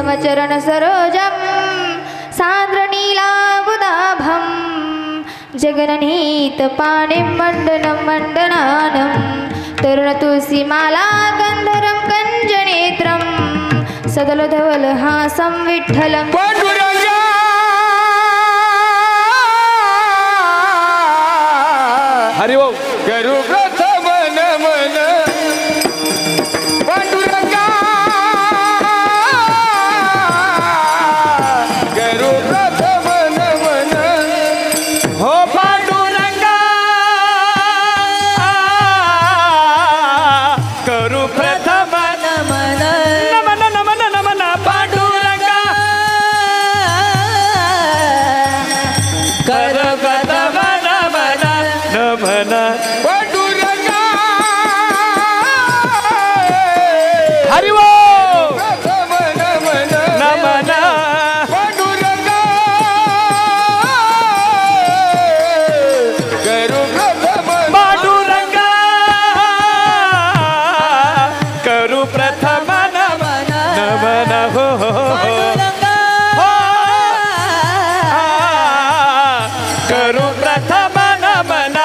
तव चरण सरोजम सान्द्रनीलाबुदाभं जगननीत पाणिं मण्डनं मण्डनानं तरुणतुलसीमाला गन्धरं कञ्जनेत्रं सदलधवलहासं विठ्ठलं पांडुरंगा हरि ओम करू प्रथम नमन पांडुरंगा करू प्रथम नमन हो पांडुरंगा करू प्रथम नमन नमन नमन नमन पांडुरंगा कर प्रथम नमन नमन पांडुरंगा हरि ओम प्रथम नमन नमन पांडुरंगा करू प्रथम पांडुरंगा करू प्रथम नमन नमन हो करू प्रथम नमन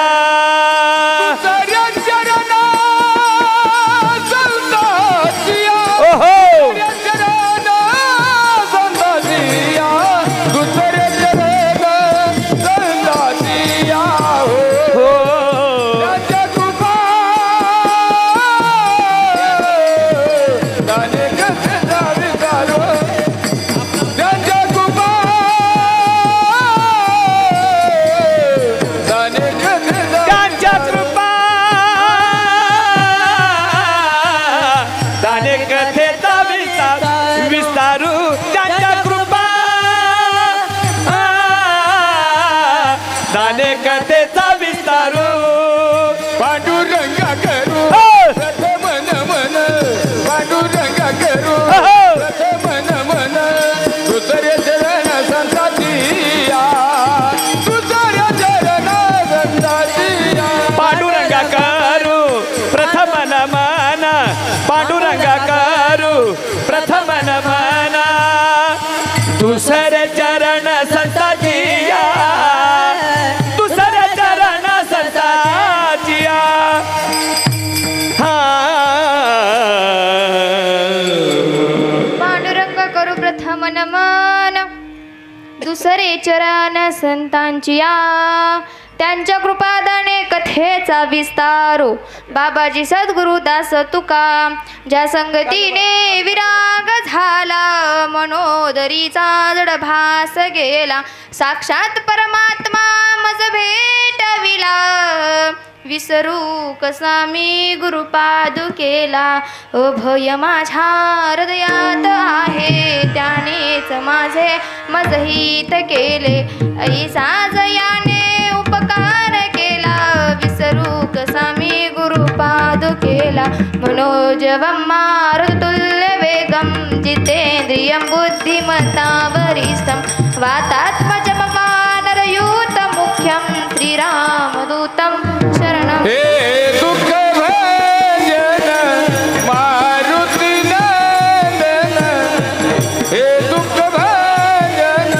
कथेचा विस्तारू पांडुरंगा करू प्रथम नमन पांडुरंगा करू प्रथम नमन दुसरे चरण संतातिया दुसरे चरण संतातिया पांडुरंगा करू प्रथम नमन पांडुरंगा करू प्रथम नमन दुसरे चरण संतातिया नमन दुसरे चरण संतांचिया त्यांच्या कृपादाने कथेचा विस्तारो बाबाजी सद्गुरु दास तुका ज्या संगतीने विराग झाला मनोदरीचा जड भास गेला साक्षात परमात्मा मज भेटविला विसरू कसा मी गुरुपादुकेला अभय माझ्या हृदयात आहे त्यानेच माझे मजहित केले ऐसा जयाने उपकार केला विसरू कसा मी गुरुपादुकेला मनोजवं मारुतुल्य वेगं जितेन्द्रियं बुद्धिमतावरिष्ठं वातात्मजं वानरयूत मुख्यं श्रीरामदूतं शरणं हे दुःख भंजन मारुती नंदन हे दुःख भंजन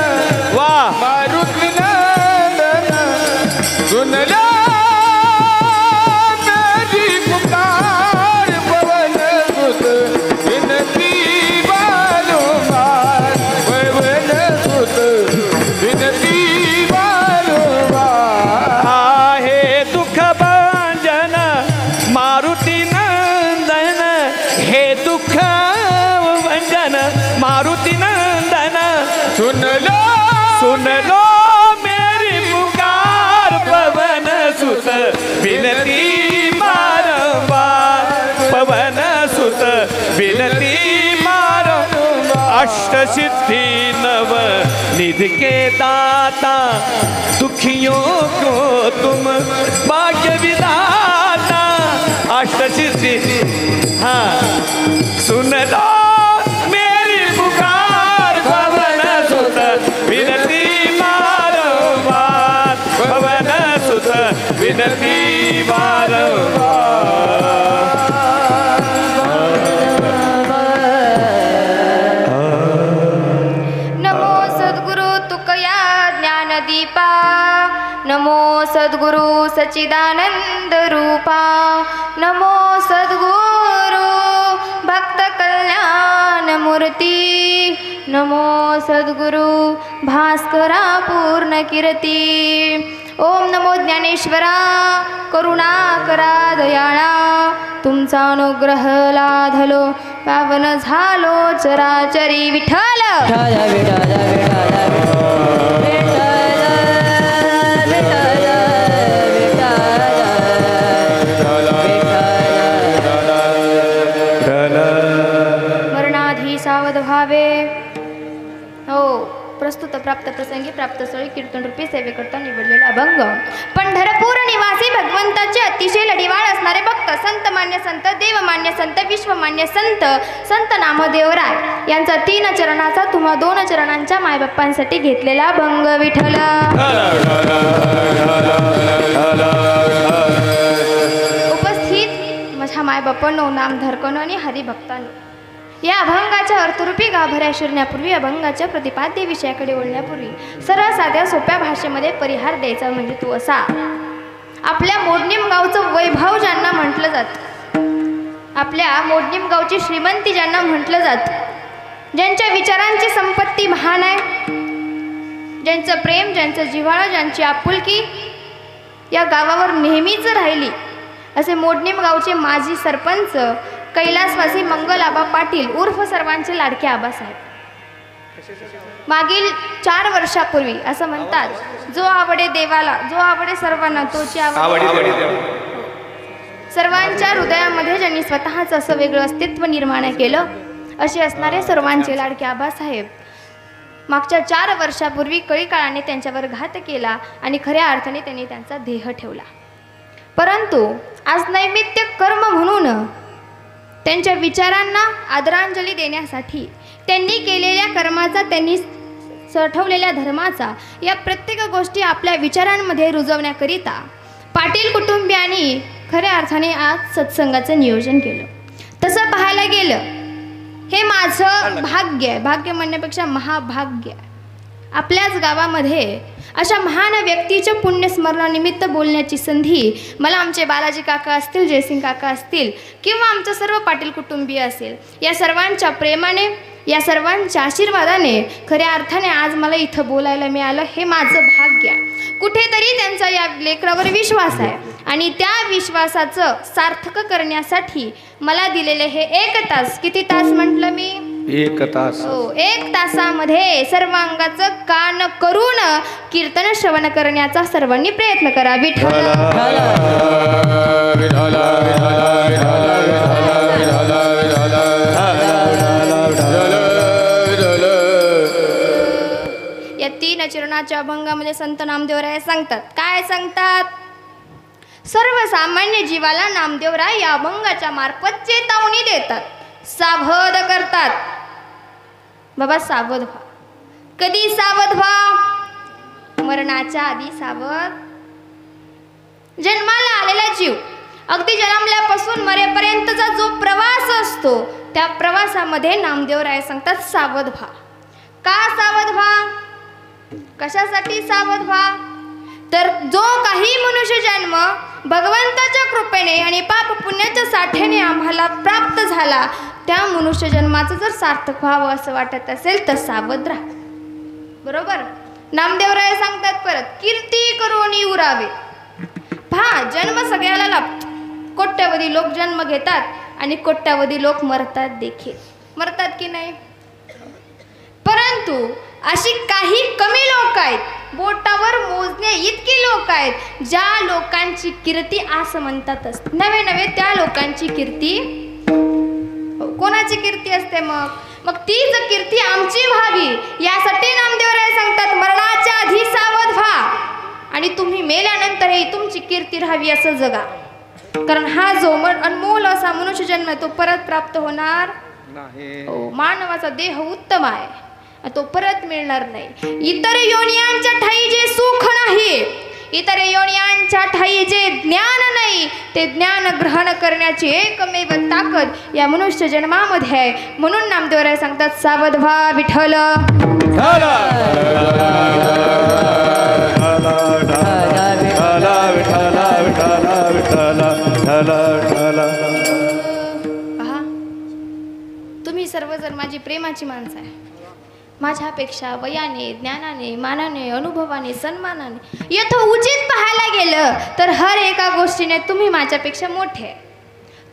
वा मारुती नंदन सुनला मेरी पुकार पवन सुत विनती बारंबार पवन सुत विनती मारुति नंदन सुन लो मेरी पुकार पवन सुत विनती बारंबार पवन सुत विनती बारंबार अष्ट सिद्धि नव निधि के दाता दुखियों को तुम भाग्य विधाता अष्ट सिद्धि हाँ सुन लो विनती बारंबार पवन सुत विनती बारंबार सद्गुरु सच्चिदानंद रूपा, नमो सद्गुरु भक्त कल्याण मूर्ती, नमो सद्गुरु भास्करा पूर्ण कीर्ती. ओम नमो ज्ञानेश्वरा करुणाकरा दयाळा, तुमचा अनुग्रह लाधलो पावन झालो चराचरी. विठ्ठल मरणाधी सावध व्हावे. हो, प्रस्तुत प्राप्त प्रसंगी प्राप्त स्थळी कीर्तन रूपी सेवेकरता निवडलेला अभंग. पंढरपूर निवासी भगवंताचे अतिशय लढीवाळ असणारे भक्त संत मान्य संत, देवमान्य संत, विश्वमान्य संत, संत नामदेवराय यांचा 3 चरणाचा तुम्हा 2 चरणांच्या मायबाप्पांसाठी घेतलेला अभंग. विठ्ठल उपस्थित माझ्या मायबापांनो, नामधारकांनो आणि हरिभक्तांनो, या अभंगाच्या अर्थरूपी गाभाऱ्या शिरण्यापूर्वी, अभंगाच्या प्रतिपाद्य विषयाकडे वळण्यापूर्वी सरळ साध्या सोप्या भाषेमध्ये परिहार द्यायचा म्हणजे तो असा. आपल्या मोडणीम गावचं वैभव ज्यांना म्हटलं जातं, आपल्या मोडणीम गावची श्रीमंती ज्यांना म्हटलं जातं, ज्यांच्या विचारांची संपत्ती महान आहे, ज्यांचं प्रेम, ज्यांचं जिव्हाळा, ज्यांची आपुलकी या गावावर नेहमीच राहिली, असे मोडणीम गावचे माजी सरपंच कैलासवासी मंगल पाटील उर्फ सर्वांचे लाडके आबासाहेब. मागील 4 वर्षापूर्वी असं म्हणतात, जो आवडे देवाला, जो आवडे सर्वांना तोची आवड. सर्वांच्या हृदयामध्ये ज्यांनी स्वतःचं असं वेगळं अस्तित्व निर्माण केलं, असे असणारे सर्वांचे लाडके आबासाहेब मागच्या 4 वर्षापूर्वी कळी काळाने त्यांच्यावर घात केला आणि खऱ्या अर्थाने त्यांनी त्यांचा देह ठेवला. परंतु आज नैमित्य कर्म म्हणून त्यांच्या विचारांना आदरांजली देण्यासाठी, त्यांनी केलेल्या कर्माचा, त्यांनी सठवलेल्या धर्माचा, या प्रत्येक गोष्टी आपल्या विचारांमध्ये रुजवण्याकरिता पाटील कुटुंबियांनी खऱ्या अर्थाने आज सत्संगाचं नियोजन केलं. तसं पाहायला गेलं, हे माझं भाग्य आहे, भाग्य म्हणण्यापेक्षा महाभाग्य. आपल्याच गावामध्ये अशा महान व्यक्तीच्या पुण्यस्मरणानिमित्त बोलण्याची संधी मला आमचे बालाजी काका असतील, जयसिंग काका असतील किंवा आमचं सर्व पाटील कुटुंबीय असेल, या सर्वांच्या प्रेमाने, या सर्वांच्या आशीर्वादाने खऱ्या अर्थाने आज मला इथं बोलायला मिळालं. हे माझं भाग्य. कुठेतरी त्यांचा या लेकरावर विश्वास आहे आणि त्या विश्वासाचं सार्थक करण्यासाठी मला दिलेले हे 1 तास, किती तास म्हटलं मी? 1 तास. हो, 1 तासामध्ये सर्वांगाचं कान करून कीर्तन श्रवण करण्याचा सर्वांनी प्रयत्न करा. विठ्ठल या 3 चरणाच्या अभंगामध्ये संत नामदेवराय सांगतात, काय सांगतात? सर्वसामान्य जीवाला नामदेवराय या अभंगाच्या मार्फत चेतावणी देतात, सावध करतात. बाबा सावध व्हा. कधी सावध व्हा? मरणाच्या आधी सावध. जन्माला आलेला जीव अगदी जन्मल्यापासून मरेपर्यंतचा जो प्रवास असतो, त्या प्रवासामध्ये नामदेवराय सांगतात सावध व्हा. का सावध व्हा? कशासाठी सावध व्हा? तर जो काही मनुष्य जन्म भगवंताच्या कृपेने आणि पाप पुण्याच्या साठ्याने आम्हाला प्राप्त झाला, त्या मनुष्य जन्माचं जर सार्थक व्हावं असं वाटत असेल तर सावध राहा. बरोबर? नामदेवराय सांगतात परत, कीर्ती करून उरावे. पहा, जन्म सगळ्याला लाभतो. कोट्यावधी लोक जन्म घेतात आणि कोट्यावधी लोक मरतात देखील. मरतात की नाही? परंतु अशी काही कमी लोक आहेत, बोटावर मोजणे इतकी लोक आहेत, ज्या लोकांची कीर्ती असं म्हणतात असते. नवे नवे त्या लोकांची कीर्ती. कोणाची कीर्ती असते? मग तीच कीर्ती आमची व्हावी यासाठी नामदेवराय सांगतात, मरणाच्या आधी सावध व्हा आणि तुम्ही मेल्यानंतरही तुमची कीर्ती राहावी असं जगा. कारण हा जो अनमोल असा मनुष्य जन्म तो परत प्राप्त होणार नाही. मानवाचा देह उत्तम आहे, तो परत मिळणार नाही. इतर योनियांच्या ठाई जे सुख नाही, इतर योनियांच्या ठाई जे ज्ञान नाही, ते ज्ञान ग्रहण करण्याची एकमेव ताकद या मनुष्य जन्मामध्ये आहे. म्हणून नामदेवराय सांगतात सावध व्हा. विठ्ठल झाला पहा, तुम्ही सर्वजण माझी प्रेमाची माणसं आहे. माझ्यापेक्षा वयाने, ज्ञानाने, मानाने, अनुभवाने, सन्मानाने, यथोचित पाहायला गेलं तर हर एका गोष्टीने तुम्ही माझ्यापेक्षा मोठे आहे.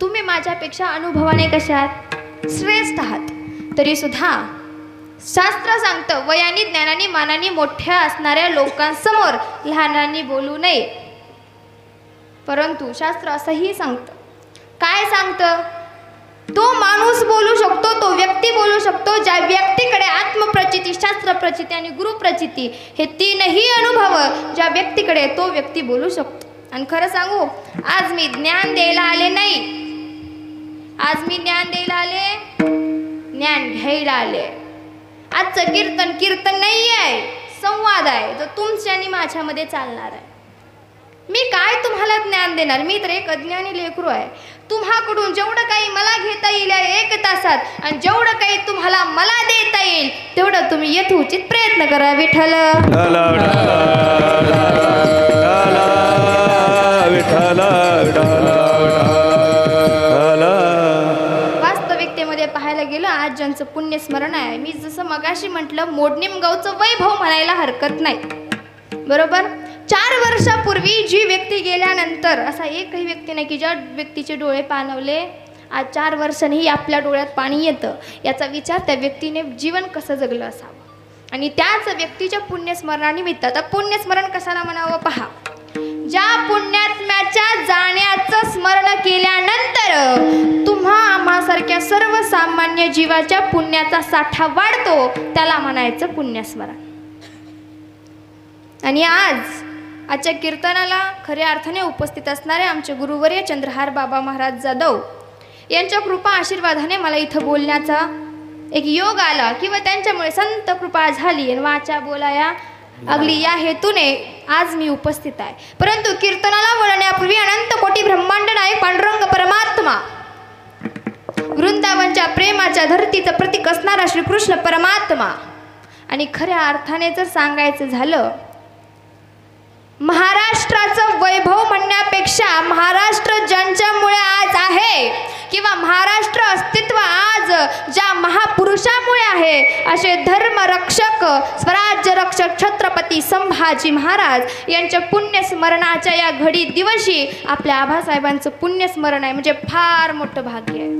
तुम्ही माझ्यापेक्षा अनुभवाने कशात श्रेष्ठ आहात. तरी सुद्धा शास्त्र सांगतं वयाने, ज्ञानाने, मानाने मोठ्या असणाऱ्या लोकांसमोर लहानांनी बोलू नये. परंतु शास्त्र असंही सांगतं. काय सांगतं? तो माणूस बोलू शकतो, तो व्यक्ती बोलू शकतो ज्या व्यक्तीकडे आत्मप्रचिती, शास्त्रप्रचिती आणि गुरुप्रचिती हे तीनही अनुभव ज्या व्यक्तीकडे तो व्यक्ती बोलू शकतो. आणि खरं सांगू, आज मी ज्ञान द्यायला आले नाही, आज मी ज्ञान द्यायला आले, ज्ञान घ्यायला आले. आजचं कीर्तन नाही आहे, संवाद आहे जो तुमच्या आणि माझ्यामध्ये चालणार आहे. मी काय तुम्हाला ज्ञान देणार? मी तर एक अज्ञानी लेकरू आहे. तुम्हाकडून जेवढं काही मला घेता येईल 1 तासात आणि जेवढं काही तुम्हाला मला देता येईल तेवढं तुम्ही यथोचित प्रयत्न करा. विठ्ठल वास्तविकतेमध्ये पाहायला गेलं आज ज्यांचं पुण्यस्मरण आहे, मी जसं मगाशी म्हटलं मोडणीम गावचं वैभव म्हणायला हरकत नाही. बरोबर. 4 वर्षापूर्वी जी व्यक्ती गेल्यानंतर असा एकही व्यक्ती नाही की ज्या व्यक्तीचे डोळे पाणवले आज 4 वर्षांनी आपल्या डोळ्यात पाणी येतं. याचा विचार त्या व्यक्तीने जीवन कसं जगलं असावं. आणि त्याच व्यक्तीच्या पुण्यस्मरणानिमित्त, आता पुण्यस्मरण कशाला म्हणावं पहा, ज्या पुण्यात्म्याच्या जाण्याचं स्मरण केल्यानंतर तुम्हा आम्हासारख्या सर्वसामान्य जीवाच्या पुण्याचा साठा वाढतो त्याला म्हणायचं पुण्यस्मरण. आणि आजच्या कीर्तनाला खऱ्या अर्थाने उपस्थित असणारे आमचे गुरुवर्य चंद्रहार बाबा महाराज जाधव यांच्या कृपा आशीर्वादाने मला इथं बोलण्याचा एक योग आला किंवा त्यांच्यामुळे संत कृपा झाली आणि वाचा बोलाया अगली या हेतूने आज मी उपस्थित आहे. परंतु कीर्तनाला वळण्यापूर्वी अनंत कोटी ब्रह्मांड नायक पांडुरंग परमात्मा, वृंदावनच्या प्रेमाच्या धरतीचं प्रतीक असणारा श्रीकृष्ण परमात्मा आणि खऱ्या अर्थाने जर सांगायचं झालं महाराष्ट्राचं वैभव म्हणण्यापेक्षा महाराष्ट्र ज्यांच्यामुळे आज आहे किंवा महाराष्ट्र अस्तित्व आज ज्या महापुरुषामुळे आहे असे धर्मरक्षक, स्वराज्य रक्षक छत्रपती संभाजी महाराज यांच्या पुण्यस्मरणाच्या या घडी दिवशी आपल्या आबासाहेबांचं पुण्यस्मरण आहे म्हणजे फार मोठं भाग्य आहे.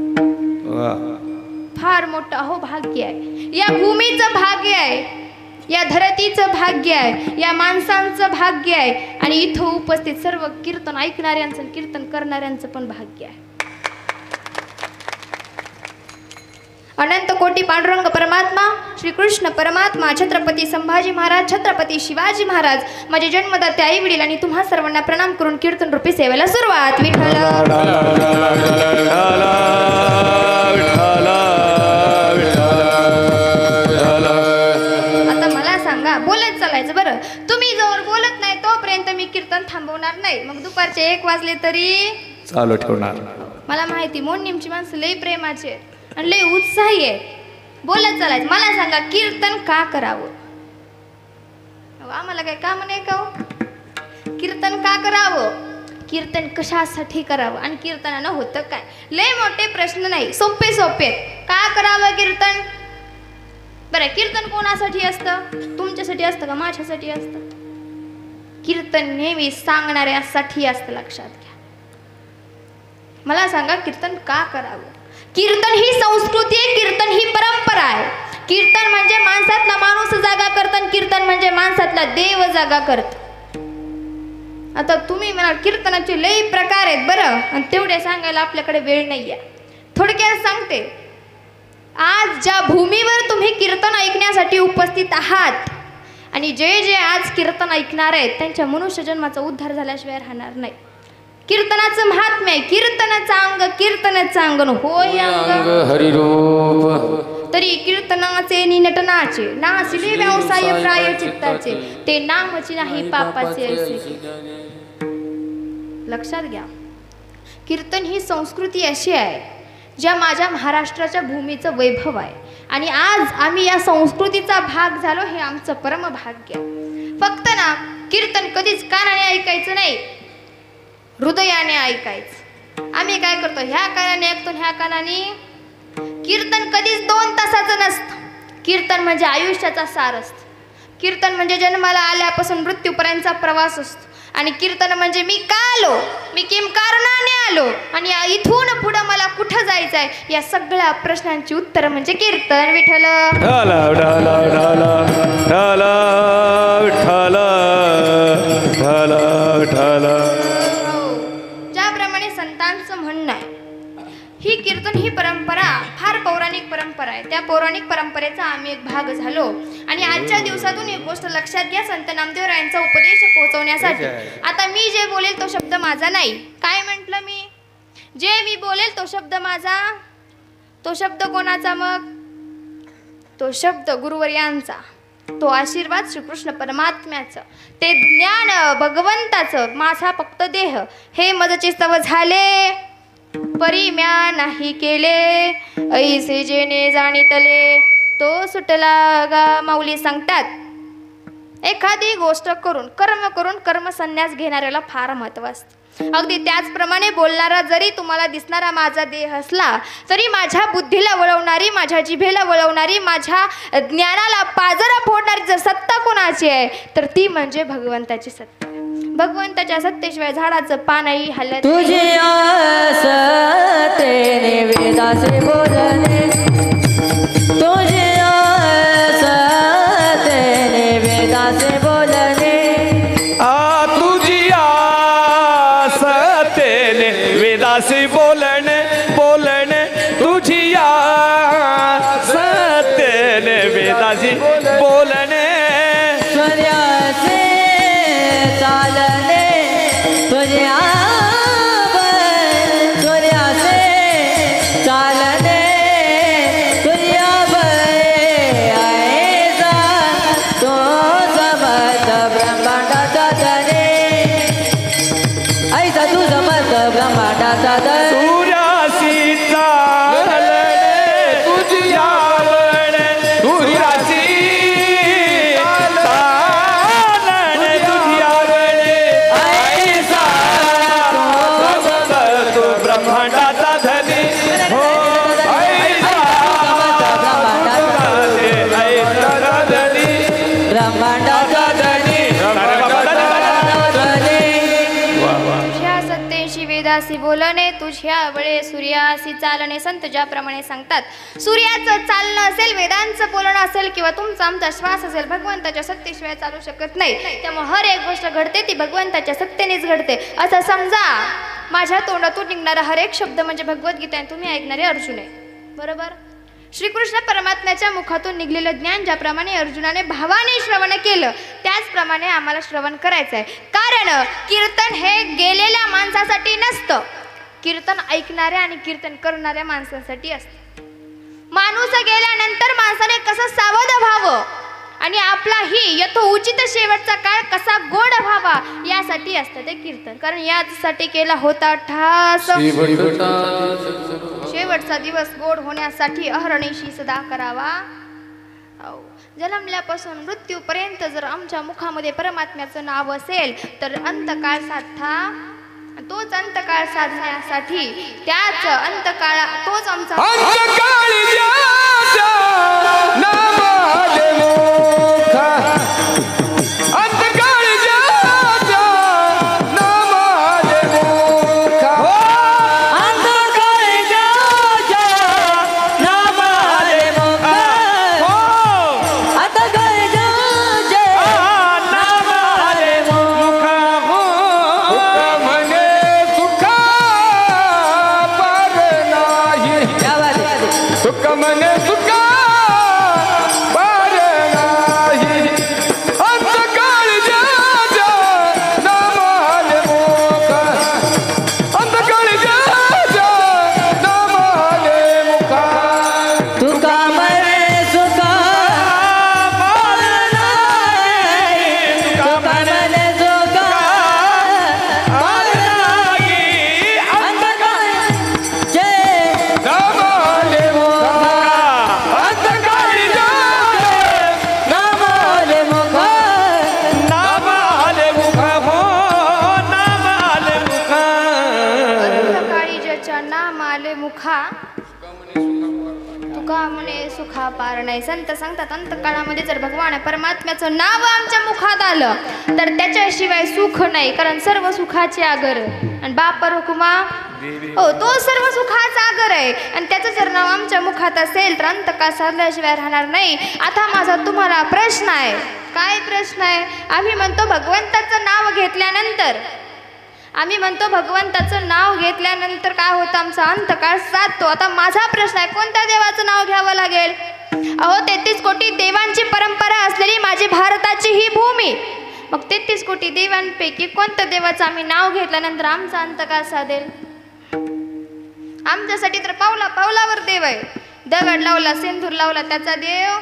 फार मोठं अहो भाग्य आहे. या भूमीचं भाग्य आहे, या धरतीचं भाग्य आहे, या माणसांचं भाग्य आहे आणि इथं उपस्थित सर्व कीर्तन ऐकणाऱ्यांचं, कीर्तन करणाऱ्यांचं पण भाग्य आहे. अनंत कोटी पांडुरंग परमात्मा, श्रीकृष्ण परमात्मा, छत्रपती संभाजी महाराज, छत्रपती शिवाजी महाराज, माझे जन्मदाते आई वडील आणि तुम्हा सर्वांना प्रणाम करून कीर्तन रूपी सेवेला सुरुवात. विठ्ठल बोलत चालायचं. बरं, तुम्ही जोर बोलत नाही तोपर्यंत मी कीर्तन थांबवणार नाही. मग दुपारचे 1 वाजले तरी चालू ठेवणार. मला माहिती मोडणीमची माणसं लई प्रेमाचे आहेत आणि लई उत्साही आहेत. बोलत चालायचं. मला सांगा कीर्तन का करावं? आम्हाला काय काम नाही का? कीर्तन का करावं? कीर्तन कशासाठी करावं आणि कीर्तनानं होतं काय? लय मोठे प्रश्न नाही, सोपे सोपे. का करावं कीर्तन? बरं, कीर्तन कोणासाठी असतं? तुमच्यासाठी असतं का माझ्यासाठी असतं? कीर्तन नेहमी सांगणाऱ्यासाठी असतं, लक्षात घ्या. मला सांगा कीर्तन का करावं? कीर्तन ही संस्कृती आहे, कीर्तन ही परंपरा आहे. कीर्तन म्हणजे माणसातला माणूस जागा करतं, कीर्तन म्हणजे माणसातला देव जागा करतं. आता तुम्ही म्हणा कीर्तनाचे लई प्रकार आहेत बरं, आणि तेवढे सांगायला आपल्याकडे वेळ नाही आहे. थोडक्यात सांगते, आज ज्या भूमीवर तुम्ही कीर्तन ऐकण्यासाठी उपस्थित आहात आणि जे जे आज कीर्तन ऐकणार आहेत त्यांच्या मनुष्य जन्माचा उद्धार झाल्याशिवाय राहणार नाही. कीर्तनाचं महात्म्य आहे. कीर्तनाचं अंग, कीर्तनाचं अंगण होय अंग हरिरूप. तरी कीर्तनाचे निनटनाचे नासिले व्यवसाय प्राय चित्ताचे, ते नामची नाही पापाचे ऐसे. लक्षात घ्या, कीर्तन ही संस्कृती अशी आहे ज्या माझ्या महाराष्ट्राच्या भूमीचं वैभव आहे आणि आज आम्ही या संस्कृतीचा भाग झालो, हे आमचं परमभाग्य. फक्त ना कीर्तन कधीच कानाने ऐकायचं नाही, हृदयाने ऐकायचं. आम्ही काय करतो, ह्या कानाने ऐकतो ह्या कानाने. कीर्तन कधीच 2 तासाचं नसतं. कीर्तन म्हणजे आयुष्याचा सार असतं. कीर्तन म्हणजे जन्माला आल्यापासून मृत्यूपर्यंतचा प्रवास असतो. आणि कीर्तन म्हणजे मी का आलो, मी किम कारणाने आलो आणि इथून पुढं मला कुठं जायचं आहे, या सगळ्या प्रश्नांची उत्तर म्हणजे कीर्तन. विठ्ठल ढाला ढाला ढाला ढाला ढाला ढाला ढाला. ज्याप्रमाणे संतांचं म्हणणं आहे, ही कीर्तन ही परंपरा फार पौराणिक परंपरा आहे. त्या पौराणिक परंपरेचा आम्ही एक भाग झालो. आणि आजच्या दिवसातून एक गोष्ट लक्षात घ्या, संत नामदेवरायांचा उपदेश पोहोचवण्यासाठी. आता मी जे बोलेल तो शब्द माझा नाही. काय म्हटलं मी? जे मी बोलेल तो शब्द माझा. तो शब्द कोणाचा मग? तो शब्द गुरुवर्यांचा. तो आशीर्वाद श्रीकृष्ण परमात्म्याचं, ते ज्ञान भगवंताचं. माझा फक्त देह हे मजचे स्तव झाले, परी म्या नाही केले, ऐसे जेने जाणितले तो सुटला गा. माऊली सांगतात, एखादी गोष्ट करून कर्म संन्यास घेणाऱ्याला फार महत्त्व असतं. अगदी त्याचप्रमाणे बोलणारा जरी तुम्हाला दिसणारा माझा देह असला तरी माझ्या बुद्धीला वळवणारी, माझ्या जिभेला वळवणारी, माझ्या ज्ञानाला पाजरा फोडणारी जर सत्ता कोणाची आहे तर ती म्हणजे भगवंताची सत्ता. भगवंताच्या सत्तेशिवाय झाडाचं पानही हलत. तुझे आसतेने वेदासे बोलणे, तुझे आसतेने वेदासे बोलणे. तुझी आसतेने वेदासी बोलणे बोलणे, तुझी आसतेने वेदासी बोलणे. सूर्याचे चालणे, तुझे सूर्याचे चालणे, तुझ्या आयचा तो समर्थ ब्रह्मांडाचा धने, ऐसा तू समर्थ ब्रह्मांडाचा धने. सूर्यासी चालणे तुझी आवडणे, सूर्यासी चालणे तुझी आवडणे, ऐसा तू ब्रह्मांडाचा धनी हो, ऐसा धनी ब्रह्मांडाचा धनी. तुझ्या सत्तेशी वेदासी बोलणे, तुझ्या बळे सूर्यासी चालणे. संत ज्याप्रमाणे सांगतात, सूर्याचं चालणं असेल, वेदांचं बोलणं असेल किंवा तुमचा आमचा श्वास असेल, भगवंताच्या सत्तेशिवाय चालू शकत नाही. त्यामुळे हर एक गोष्ट घडते ती भगवंताच्या सत्तेनेच घडते. असं समजा माझ्या तोंडातून निघणारा हर एक शब्द म्हणजे भगवद्गीता आहे, तुम्ही ऐकणारे अर्जुन आहे. बरोबर? श्रीकृष्ण परमात्म्याच्या मुखातून निघलेलं ज्ञान ज्याप्रमाणे अर्जुनाने भावाने श्रवण केलं त्याचप्रमाणे आम्हाला श्रवण करायचं आहे. कारण कीर्तन हे गेलेल्या माणसासाठी नसतं, कीर्तन ऐकणाऱ्या आणि कीर्तन करणाऱ्या माणसांसाठी असतं. माणूस गेल्यानंतर माणसाने कसं सावध व्हावं आणि आपलाही यथोचित शेवटचा काळ कसा गोड व्हावा यासाठी असतं ते कीर्तन. कारण यासाठी केला होता ठास शेवटचा दिवस गोड होण्यासाठी अहर्निशी सदा करावा. जन्मल्यापासून मृत्यूपर्यंत जर आमच्या मुखामध्ये परमात्म्याचं नाव असेल तर अंतकाळ साधा, तोच अंतकाळ साधण्यासाठी त्याच अंतकाळ तोच आमचा अंतकाळी ज्याच्या नामाले मोखा, अंतकाळी ज्याच्या नामाले मोखा, अंतकाळी ज्याच्या नामाले मोखा, अंतकाळी ज्याच्या नामाले मोखा. सुख म्हणे सुखा पार नाही, क्या बात है. सुख म्हणे सुखा तुझा पार नाही. संत सांगतात अंतकाळामध्ये जर भगवान परमात्म्याचं नाव आमच्या मुखात आलं तर त्याच्याशिवाय सुख नाही, कारण सर्व सुखाचे आगर आणि बाप हुकुमा हो तो सर्व सुखाचा आगर आहे आणि त्याचं जर नाव आमच्या मुखात असेल तर अंतकाळ साधल्याशिवाय राहणार नाही. आता माझा तुम्हाला प्रश्न आहे. काय प्रश्न आहे? आम्ही म्हणतो भगवंताचं नाव घेतल्यानंतर काय होतं? आमचा अंतकाळ साधतो. आता माझा प्रश्न आहे, कोणत्या देवाचं नाव घ्यावं लागेल? अहो 33 कोटी देवांची परंपरा असलेली माझी भारताची ही भूमी, मग 33 कोटी देवांपैकी कोणत्या देवाचं आम्ही नाव घेतल्यानंतर आमचा अंतकाळ साधेल? आमच्यासाठी तर पावला पावलावर देव आहे. दगड लावला, सिंदूर लावला, त्याचा देव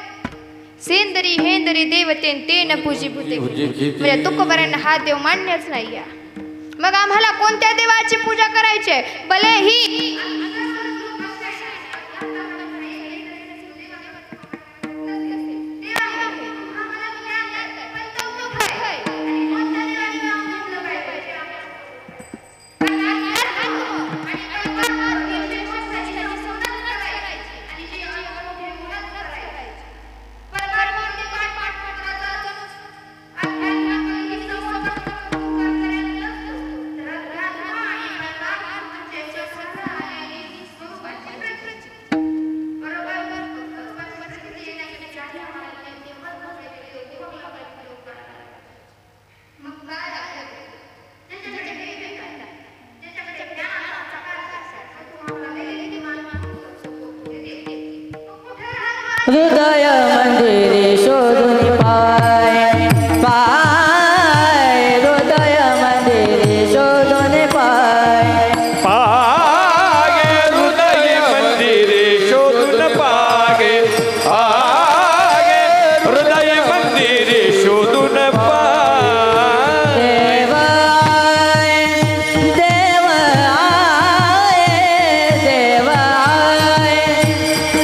सेंदरी हेंदरी देवतेन तेन पूजी भूते. म्हणजे तुकोबऱ्यांना हा देव मान्यच नाही. मग आम्हाला कोणत्या देवाची पूजा करायची आहे? भले ही हृदय मंदिरे शोधून पाय पाय, हृदय मंदिरे शोधून पाय पागे हृदय मंदिरे शोधून पागे, पागे हृदय मंदिरे शोधून पागे. देव आए, देव आए, देव आए,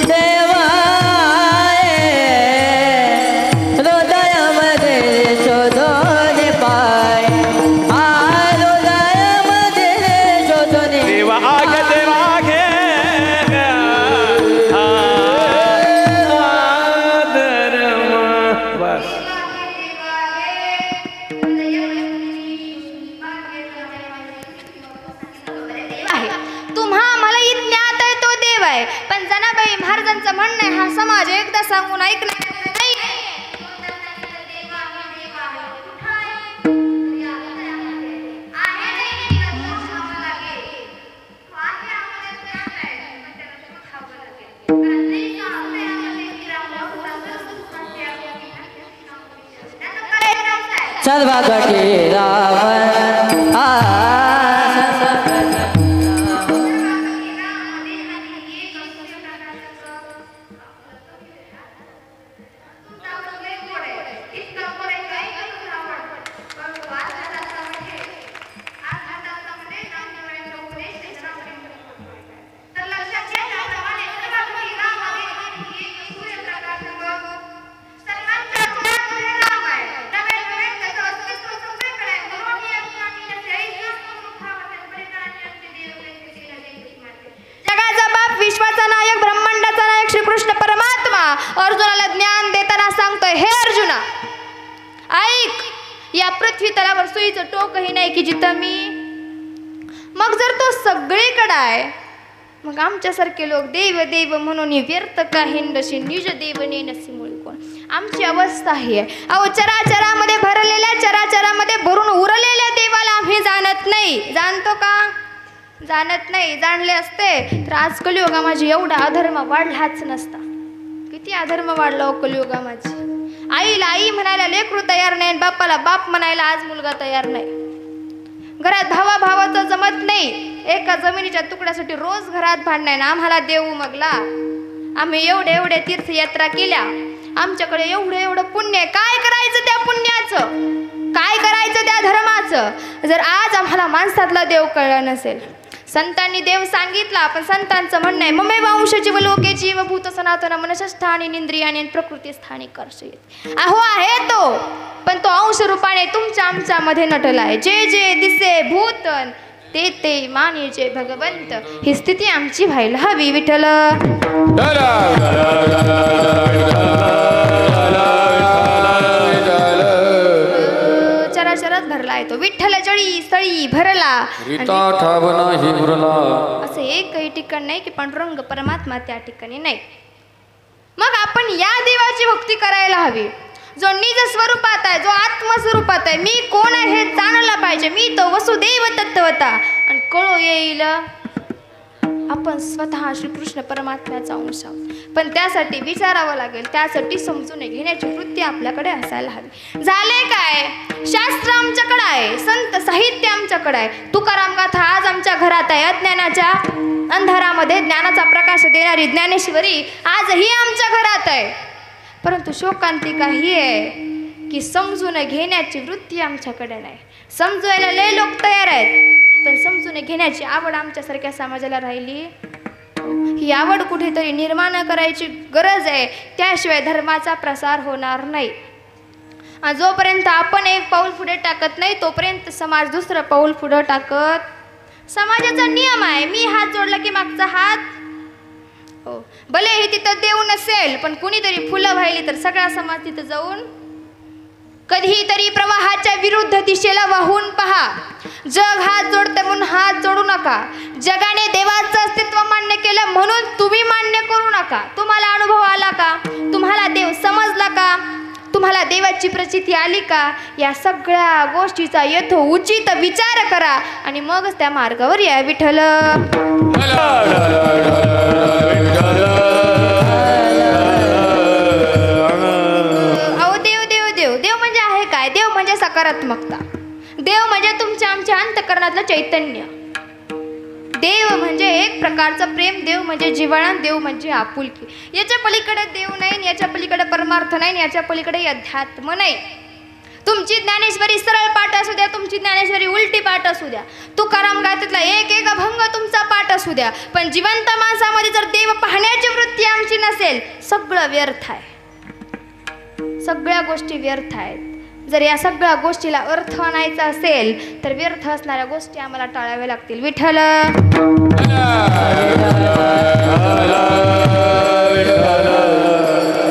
देव आए, हृदय मध्ये शोधून पाय, हृदय मध्ये शोधून देवा आगे, देवा आगे धर्म. बस आहे. तुम्हा मला ज्ञात आहे तो देव आहे, पण जनाबाई महाराजांचं म्हणणं आहे हा समाज एकदा सांगून ऐकणार नाही. सर्वगटी रावण जगाचा बाप, विश्वाचा नायक, ब्रह्मांडाचा नायक श्रीकृष्ण परमात्मा अर्जुनाला ज्ञान देताना सांगतोय, हे अर्जुना ऐक, या पृथ्वी तलावर सुईचं टोकही नाही की जिथं मी. मग जर तो सगळीकडे आहे, मग आमच्यासारखे लोक देव देव म्हणून व्यर्थ का हिंडशी निज देव नेनसी मुळे कोण. आमची अवस्था ही आहे. अहो चराचरामध्ये भरलेल्या, चराचरामध्ये भरून उरलेल्या देवाला आम्ही जाणत नाही. जाणतो का? जाणत नाही. जाणले असते तर आज कलियुगामाझी एवढा अधर्म वाढलाच नसता. किती अधर्म वाढला हो कलियुगामाझी. आईला आई म्हणायला लेकरू तयार नाही, बापाला बाप म्हणायला आज मुलगा तयार नाही. घरात भावा भावाचं जमत नाही. एका जमिनीच्या तुकड्यासाठी रोज घरात भांडण ना. आम्हाला देव उमगला, आम्ही एवढे तीर्थयात्रा केल्या, आमच्याकडे एवढं पुण्य आहे. काय करायचं त्या पुण्याचं? काय करायचं त्या धर्माचं? जर आज आम्हाला माणसातला देव कळला नसेल. संतांनी देव सांगितला, पण संतांचं म्हणणं आहे ममे वंश जीव लोके जीव भूत सनातन मनशस्थानी इंद्रियाने प्रकृती स्थानी कर्षयेत. अहो आहे तो, पण तो अंश रूपाने तुमच्या आमच्यामध्ये नटला आहे. जे जे दिसे भूत ते ते मानिजे भगवंत. ही स्थिती आमची व्हायला हवी विठ्ठल. चराचरात भरला आहे तो विठ्ठल जळी स्थळी भरला. असं एकही ठिकाण नाही की पांडुरंग परमात्मा त्या ठिकाणी नाही. मग आपण या देवाची भक्ती करायला हवी जो निज स्वरूपात आहे, जो आत्मस्वरूपात आहे. मी कोण आहे हे जाणलं पाहिजे. मी तो वसुदेव तत्वता. आणि कळो येईल आपण स्वतः श्रीकृष्ण परमात्म्याचा अंश आहोत. पण त्यासाठी विचारावं लागेल, त्यासाठी समजून घेण्याची वृत्ती आपल्याकडे असायला हवी. झाले काय? शास्त्र आमच्याकडे आहे, संत साहित्य आमच्याकडे आहे. तुकाराम गाथा आज आमच्या घरात आहे. अज्ञानाच्या अंधारामध्ये ज्ञानाचा प्रकाश देणारी ज्ञानेश्वरी आजही आमच्या घरात आहे. परंतु शोकांतिका ही आहे की समजून घेण्याची वृत्ती आमच्याकडे नाही. समजवायला लय लोक तयार आहेत, पण समजून घेण्याची आवड आमच्यासारख्या समाजाला राहिली. ही आवड कुठेतरी निर्माण करायची गरज आहे. त्याशिवाय धर्माचा प्रसार होणार नाही. जोपर्यंत आपण एक पाऊल पुढे टाकत नाही तोपर्यंत समाज दुसरं पाऊल पुढे टाकत. समाजाचा नियम आहे, मी हात जोडला की मागचा हात. हो, भले हे तिथं देव नसेल पण कुणीतरी फुलं वाहिली तर सगळा समाज तिथं जाऊन कधीतरी प्रवाहाच्या विरुद्ध दिशेला वाहून पहा. जग हात जोडते म्हणून हात जोडू नका. जगाने देवाचं अस्तित्व मान्य केलं म्हणून तुम्ही मान्य करू नका. तुम्हाला अनुभव आला का? तुम्हाला देव समजला का? तुम्हाला देवाची प्रचिती आली का? या सगळ्या गोष्टीचा यथोचित विचार करा आणि मगच त्या मार्गावर या विठ्ठल. देव म्हणजे आहे काय? देव म्हणजे सकारात्मकता. देव म्हणजे तुमच्या आमच्या अंतःकरणातलं चैतन्य. देव म्हणजे एक प्रकारचं प्रेम. देव म्हणजे जिव्हाळा. देव म्हणजे आपुलकी. याच्या पलीकडे देव नाही, याच्या पलीकडे परमार्थ नाही, याच्या पलीकडे अध्यात्म नाही. तुमची ज्ञानेश्वरी सरळ पाठ असू द्या, तुमची ज्ञानेश्वरी उलटी पाठ असू द्या, तुकाराम गाथेतला एक एक अभंग तुमचा पाठ असू द्या, पण जिवंत माणसामध्ये जर देव पाहण्याची वृत्ती आमची नसेल सगळं व्यर्थ आहे. सगळ्या गोष्टी व्यर्थ आहेत. जर या सगळ्या गोष्टीला अर्थ आणायचा असेल तर व्यर्थ असणाऱ्या गोष्टी आम्हाला टाळाव्या लागतील. विठ्ठल.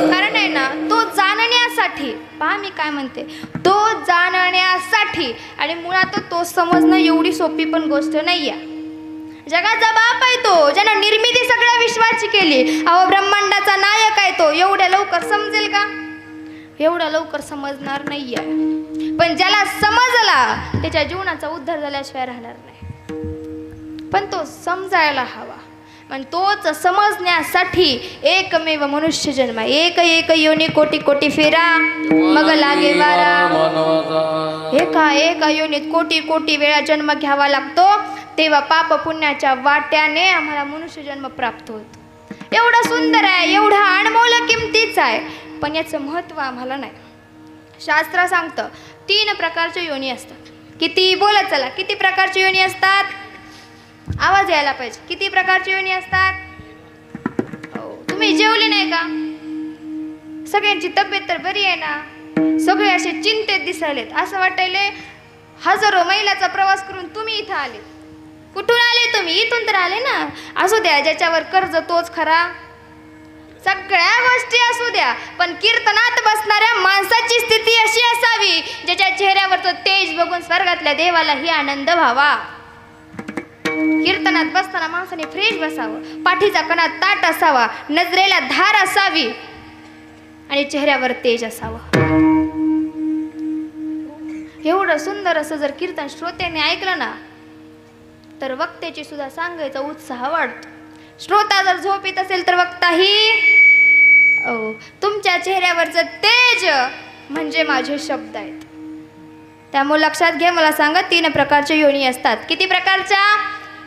कारण आहे ना, तो जाणण्यासाठी, पहा मी काय म्हणते, तो जाणण्यासाठी आणि मुळात तो समजणं एवढी सोपी पण गोष्ट नाही आहे. जगाचा बाप आहे तो, ज्यानं निर्मिती सगळ्या विश्वाची केली. अहो, ब्रह्मांडाचा नायक आहे तो. एवढ्या लवकर समजेल का? एवढा लवकर समजणार नाही आहे. पण ज्याला समजला त्याच्या जीवनाचा उद्धार झाल्याशिवाय राहणार नाही. पण तो समजायला हवा. पण तोच समजण्यासाठी एकमेव मनुष्य जन्म. एक एक योनी कोटी कोटी फेरा मग लागे वारा. एका योनीत कोटी कोटी वेळा जन्म घ्यावा लागतो. तेव्हा पाप पुण्याच्या वाट्याने आम्हाला मनुष्य जन्म प्राप्त होतो. एवढा सुंदर आहे, एवढा अनमोल किमतीचा आहे, पण याचं महत्त्व आम्हाला नाही. शास्त्र सांगतं 3 प्रकारच्या योनी असतात. किती बोलत चला, किती प्रकारच्या योनी असतात? आवाज यायला पाहिजे. किती प्रकारच्या योनी असतात? हो, तुम्ही जेवले नाही का? सगळ्यांची तब्येत तर बरी आहे ना? सगळे असे चिंतेत दिसायलेत. असं वाटायले हजारो मैलाचा प्रवास करून तुम्ही इथं आले. कुठून आले तुम्ही? इथून तर आले ना. असू द्या, ज्याच्यावर कर्ज तोच खरा. सगळ्या गोष्टी असू द्या, पण कीर्तनात बसणाऱ्या माणसाची स्थिती अशी असावी ज्याच्या चेहऱ्यावरचं तेज बघून स्वर्गातल्या देवालाही आनंद व्हावा. कीर्तनात बसताना माणसाने फ्रेश बसावं, पाठीचा कणा ताट असावा, नजरेला धार असावी आणि चेहऱ्यावर तेज असावं. एवढं सुंदर असं जर कीर्तन श्रोत्याने ऐकलं ना तर वक्त्याची सुद्धा सांगायचा उत्साह वाढतो. श्रोता जर झोपीत असेल तर वक्ताही तुमच्या चेहऱ्यावरचं तेज म्हणजे माझे शब्द आहेत. त्यामुळे लक्षात घ्या. मला सांगा, 3 प्रकारच्या योनी असतात. किती प्रकारच्या?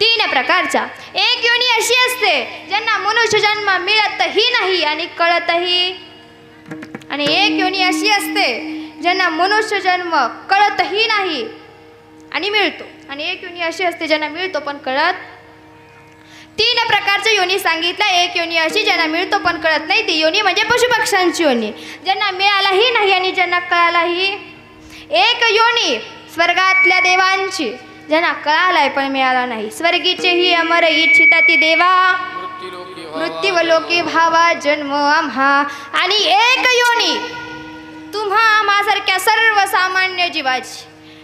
3 प्रकारच्या. एक योनी अशी असते ज्यांना मनुष्य जन्म मिळतही नाही आणि कळतही, आणि एक योनी अशी असते ज्यांना मनुष्य जन्म कळतही नाही आणि मिळतो, आणि एक योनी अशी असते ज्यांना मिळतो पण कळत. 3 प्रकारच्या योनी सांगितल्या. एक योनी अशी ज्यांना मिळतो पण कळत नाही, ती योनी म्हणजे पशुपक्ष्यांची योनी, ज्यांना मिळालाही नाही आणि ज्यांना कळालाही. एक योनी स्वर्गातल्या देवांची, ज्यांना कळालाय पण मिळाला नाही. स्वर्गीचे ही अमर इच्छिता ती देवा, मृत्यू लोकी भावा जन्म आम्हा, आणि एक योनी तुम्हा आम्हासारख्या सर्वसामान्य जीवाची,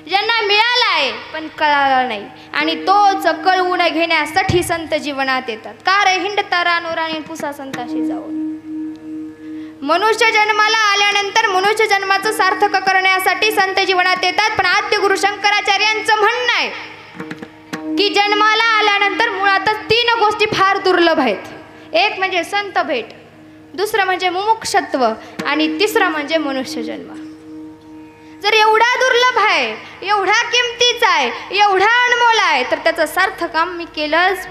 ज्यांना मिळाला आहे पण कळाला नाही, आणि तोच कळवून घेण्यासाठी संत जीवनात येतात. कार हिंडता रानोराणी पुसा संताशी जाऊन. मनुष्य जन्माला आल्यानंतर मनुष्य जन्माचं सार्थक करण्यासाठी संत जीवनात येतात. पण आद्य गुरु शंकराचार्यांचं म्हणणं आहे की जन्माला आल्यानंतर मुळातच 3 गोष्टी फार दुर्लभ आहेत. एक म्हणजे संत भेट, दुसरं म्हणजे मुमुक्षत्व, आणि तिसरं म्हणजे मनुष्य जन्म. जर एवढा दुर्लभ आहे, एवढा किमतीचा आहे, एवढा अनमोल आहे, तर त्याचं सार्थ काम मी केलंच.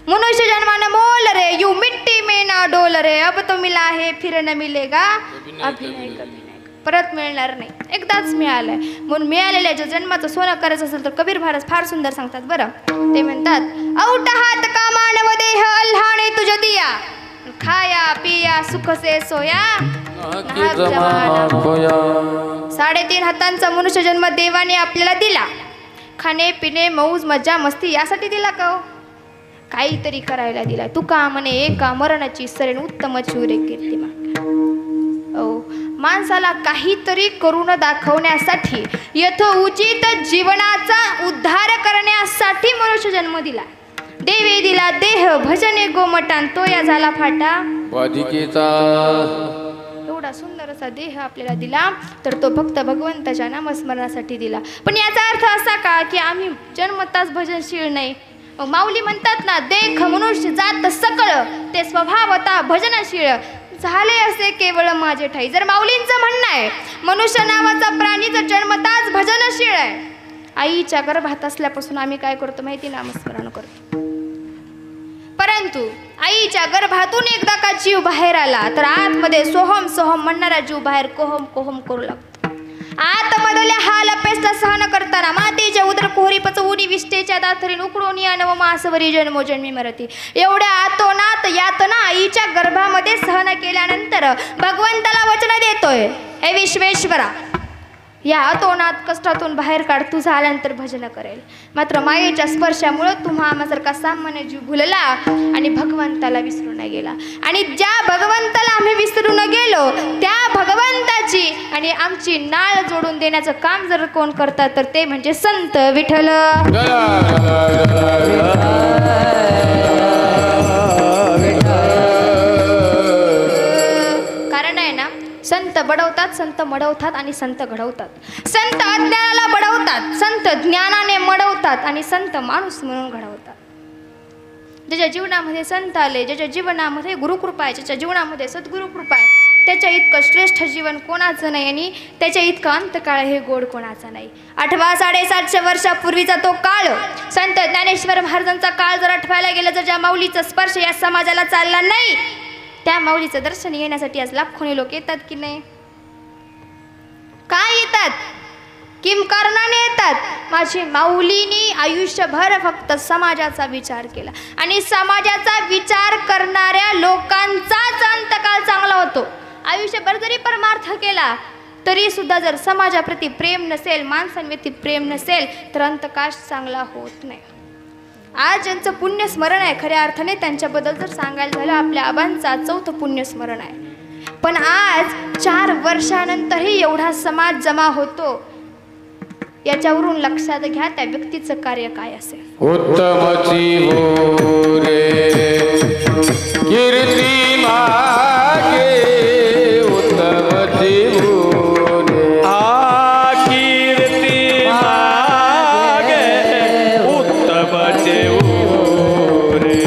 मनुष्य जन्मानं मोल रे, यू मिट्टी में ना डोल रे, अब तो मिला है फिर न मिलेगा अभी नहीं कभी नाही, परत मिळणार नाही, एकदाच मिळालंय. म्हणून मिळालेल्या ज्या जन्माचं सोनं करायचं असेल तर कबीर महाराज फार सुंदर सांगतात बरं. ते म्हणतात, औट हात का मानव देह अल्हाणे तुझ दिया, खाया पिया सुख से सोया 3.5 हातांचा मनुष्य जन्म देवाने आपल्याला दिला. खाणे पिणे मौज मजा मस्ती यासाठी दिला का हो? काहीतरी करायला दिला. तुका म्हणे एका मरणाची सरण उत्तम चुरे कीर्तिमा. माणसाला काहीतरी करून दाखवण्यासाठी, यथोचित जीवनाचा उद्धार करण्यासाठी मनुष्य जन्म दिला. देवे दिला देह भजने गोमटान, तो या झाला फाटा वाधिकेचा. एवढा सुंदर असा देह आपल्याला दिला तर तो फक्त भगवंताच्या नामस्मरणासाठी दिला. पण याचा अर्थ असा का की आम्ही जन्मताच भजनशील नाही? माऊली म्हणतात ना, देख मनुष्य जात सकळ ते स्वभावता भजनशील झाले असे केवळ माझे ठाई. जर माऊलींचं म्हणणं आहे मनुष्य नावाचा प्राणी जर जन्मताच भजनशील आहे, आईच्या गर्भात असल्यापासून आम्ही काय करतो माहिती? नामस्मरण करतो. परंतु आईच्या गर्भातून एकदा का जीव बाहेर आला तर आतमध्ये सोहम सोहम म्हणणारा जीव बाहेर कोहम कोहम करू लागतो. आतमधल्या हाल अपेष्टा सहन करताना मातेच्या उदर कोहरीपच उडी विष्टेच्या दाथरीन उकडून या नव मासवरी जन्मोजन्मी मरती. एवढ्या आतोनात यातना आईच्या गर्भामध्ये सहन केल्यानंतर भगवंताला वचन देतोय, हे विश्वेश्वरा, या अतोनात कष्टातून बाहेर काढ, तुझं आल्यानंतर भजन करेल. मात्र मायेच्या स्पर्शामुळे तुम्हा आम्हासारखा सामान्य जीव भुलला आणि भगवंताला विसरून गेला. आणि ज्या भगवंताला आम्ही विसरून गेलो त्या भगवंताची आणि आमची नाळ जोडून देण्याचं काम जर कोण करतात तर ते म्हणजे संत विठ्ठल. कारण आहे ना, संत बडवतात, संत मडवतात आणि संत घडवतात. संत अज्ञानाला बडवतात, संत ज्ञानाने मडवतात आणि संत माणूस म्हणून घडवतात. ज्याच्या जीवनामध्ये संत आले, ज्याच्या जीवनामध्ये गुरुकृपा आहे, ज्याच्या जीवनामध्ये सद्गुरुकृपा आहे, त्याच्या इतकं श्रेष्ठ जीवन कोणाचं नाही आणि त्याच्या इतकं अंतकाळ हे गोड कोणाचं नाही. 750 वर्षापूर्वीचा तो काळ, संत ज्ञानेश्वर महाराजांचा काळ जर आठवायला गेलं, जर ज्या माऊलीचा स्पर्श या समाजाला चालला नाही, त्या माऊलीचं दर्शन येण्यासाठी आज लाखोनी लोक येतात की नाही? काय येतात? किम कारणाने येतात? माझी माऊलीनी आयुष्यभर फक्त समाजाचा विचार केला आणि समाजाचा विचार करणाऱ्या लोकांचाच अंतकाळ चांगला होतो. आयुष्यभर जरी परमार्थ केला तरी सुद्धा जर समाजाप्रती प्रेम नसेल, माणसांप्रती प्रेम नसेल तर अंतकाळ चांगला होत नाही. आज ज्यांचं पुण्यस्मरण आहे, खऱ्या अर्थाने त्यांच्याबद्दल जर सांगायला झालं, आपल्या आबांचा 4थं पुण्यस्मरण आहे. पण आज 4 वर्षानंतरही एवढा समाज जमा होतो, याच्यावरून लक्षात घ्या त्या व्यक्तीचं कार्य काय असेल. उत्तमची हो रे कीर्ती मागे, उत्तमची हो रे आ कीर्ती मागे, उत्तमची हो रे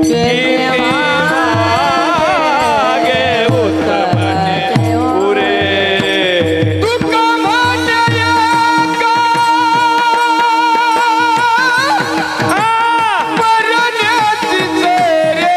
कीर्ती मागे, उत्तमची हो रे. तुका म्हणया का मरण्याची रे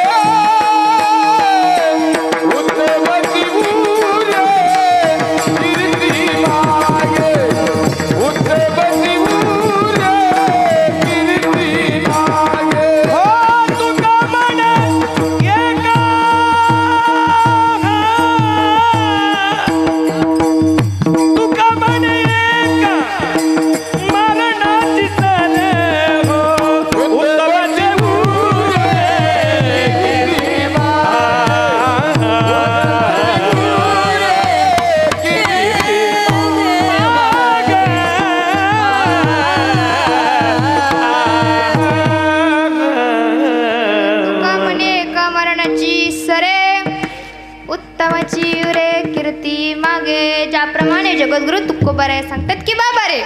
फिरती मागे, ज्याप्रमाणे जगद्गुरु तुकोबाराय सांगतात की बाबा रे,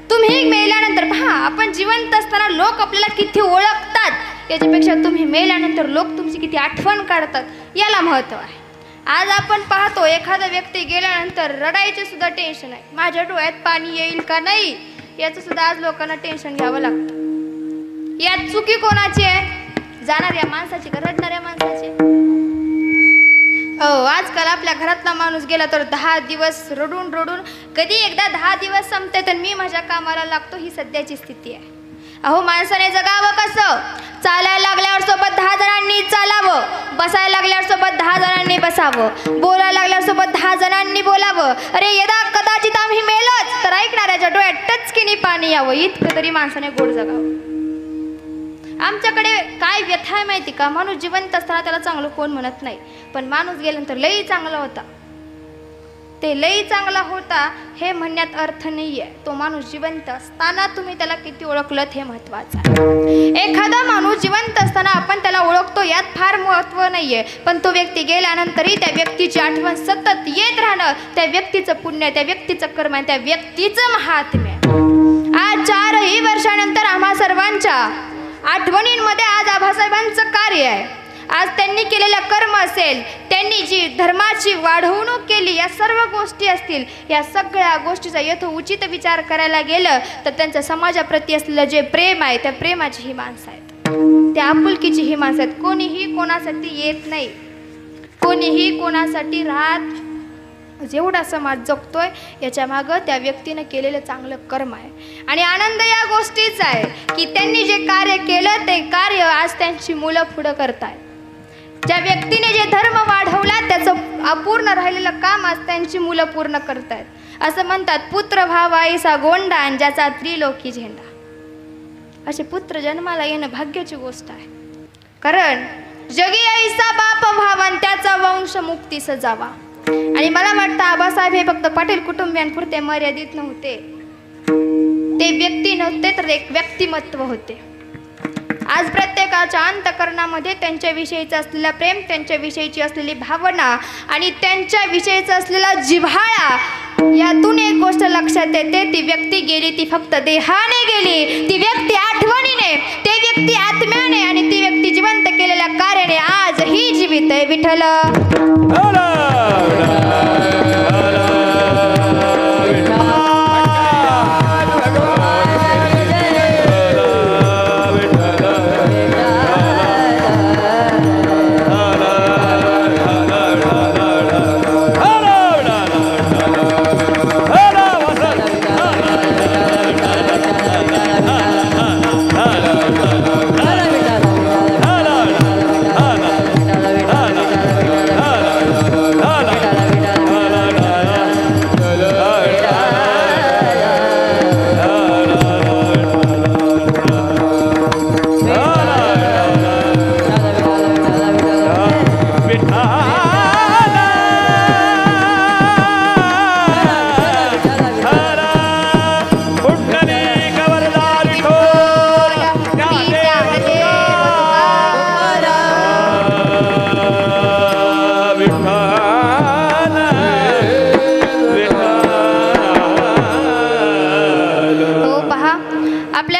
तुम्ही मेल्यानंतर पहा, आपण जिवंत असताना लोक आपल्याला किती ओळखतात याच्यापेक्षा तुम्ही मेल्यानंतर लोक तुमची किती आठवण काढतात याला महत्त्व आहे. आज आपण पाहतो एखादा व्यक्ती गेल्यानंतर रडायचे सुद्धा टेन्शन आहे, माझ्या डोळ्यात पाणी येईल का नाही याचं सुद्धा आज लोकांना टेन्शन घ्यावं लागतं. यात चुकी कोणाची आहे? जाणाऱ्या माणसाची का रडणाऱ्या माणसाची? आजकाल आपल्या घरातला माणूस गेला तर 10 दिवस रडून रडून कधी एकदा 10 दिवस संपते तर मी माझ्या कामाला लागतो, ही सध्याची स्थिती आहे. अहो, माणसाने जगावं कसं? चालायला लागल्यावर सोबत 10 जणांनी चालावं, बसायला लागल्यावर सोबत 10 जणांनी बसावं, बोलायला लागल्यावर सोबत 10 जणांनी बोलावं. अरे यदा कदाचित आम्ही मेलोच तर ऐकणाऱ्याच्या डोळ्यात टचकिनी पाणी यावं, इतकं तरी माणसाने गोड जगावं. आमच्याकडे काय व्यथा आहे माहिती का? माणूस जिवंत असताना त्याला चांगलं कोण म्हणत नाही, पण माणूस गेल्यानंतर लई चांगला होता, ते लई चांगला होता हे म्हणण्यात अर्थ नाही आहे. तो माणूस जिवंत असताना तुम्ही त्याला किती ओळखलं हे महत्त्वाचं आहे. एखादा माणूस जिवंत असताना आपण त्याला ओळखतो यात फार महत्त्व नाही आहे, पण तो व्यक्ती गेल्यानंतरही त्या व्यक्तीची आठवण सतत येत राहणं, त्या व्यक्तीचं पुण्य, त्या व्यक्तीचं कर्म, त्या व्यक्तीचं महात्म्य. आज 4 वर्षानंतर आम्हा सर्वांच्या आठवणींमध्ये आज आबासाहेबांचं कार्य आहे. आज त्यांनी केलेलं कर्म असेल, त्यांनी जी धर्माची वाढवणूक केली, या सर्व गोष्टी असतील, या सगळ्या गोष्टीचा यथोचित विचार करायला गेलं तर त्यांचं समाजाप्रती असलेलं जे प्रेम आहे त्या प्रेमाची ही माणसं आहेत, त्या आपुलकीची ही माणसं आहेत. कोणीही कोणासाठी येत नाही, कोणीही कोणासाठी राहत. जेवढा समाज जगतोय याच्या मागं त्या व्यक्तीनं केलेलं चांगलं कर्म आहे. आणि आनंद या गोष्टीचा आहे की त्यांनी जे कार्य केलं ते कार्य आज त्यांची मुलं पुढं करतायत. ज्या व्यक्तीने जे धर्म वाढवला त्याचं अपूर्ण राहिलेलं काम आज त्यांची मुलं पूर्ण करतायत. असं म्हणतात, पुत्र भावाईसा गोंडा आणि ज्याचा त्रिलोकी झेंडा. असे पुत्र जन्माला येणं भाग्याची गोष्ट आहे, कारण जगी ऐसा बाप व्हावा त्याचा वंश मुक्तीस जावा. आणि मला वाटतं आबासाहेब हे फक्त पाटील कुटुंबियांपुरते मर्यादित नव्हते, ते व्यक्ती नव्हते तर एक व्यक्तिमत्व होते. आज प्रत्येकाच्या अंतःकरणामध्ये त्यांच्याविषयीचं असलेलं प्रेम, त्यांच्याविषयीची असलेली भावना आणि त्यांच्याविषयीचं असलेला जिव्हाळा, यातून एक गोष्ट लक्षात येते, ती व्यक्ती गेली ती फक्त देहाने गेली, ती व्यक्ती आठवणीने, ती व्यक्ती आत्म्याने आणि ती व्यक्ती जिवंत केलेल्या कार्याने आजही जीवित आहे. विठ्ठल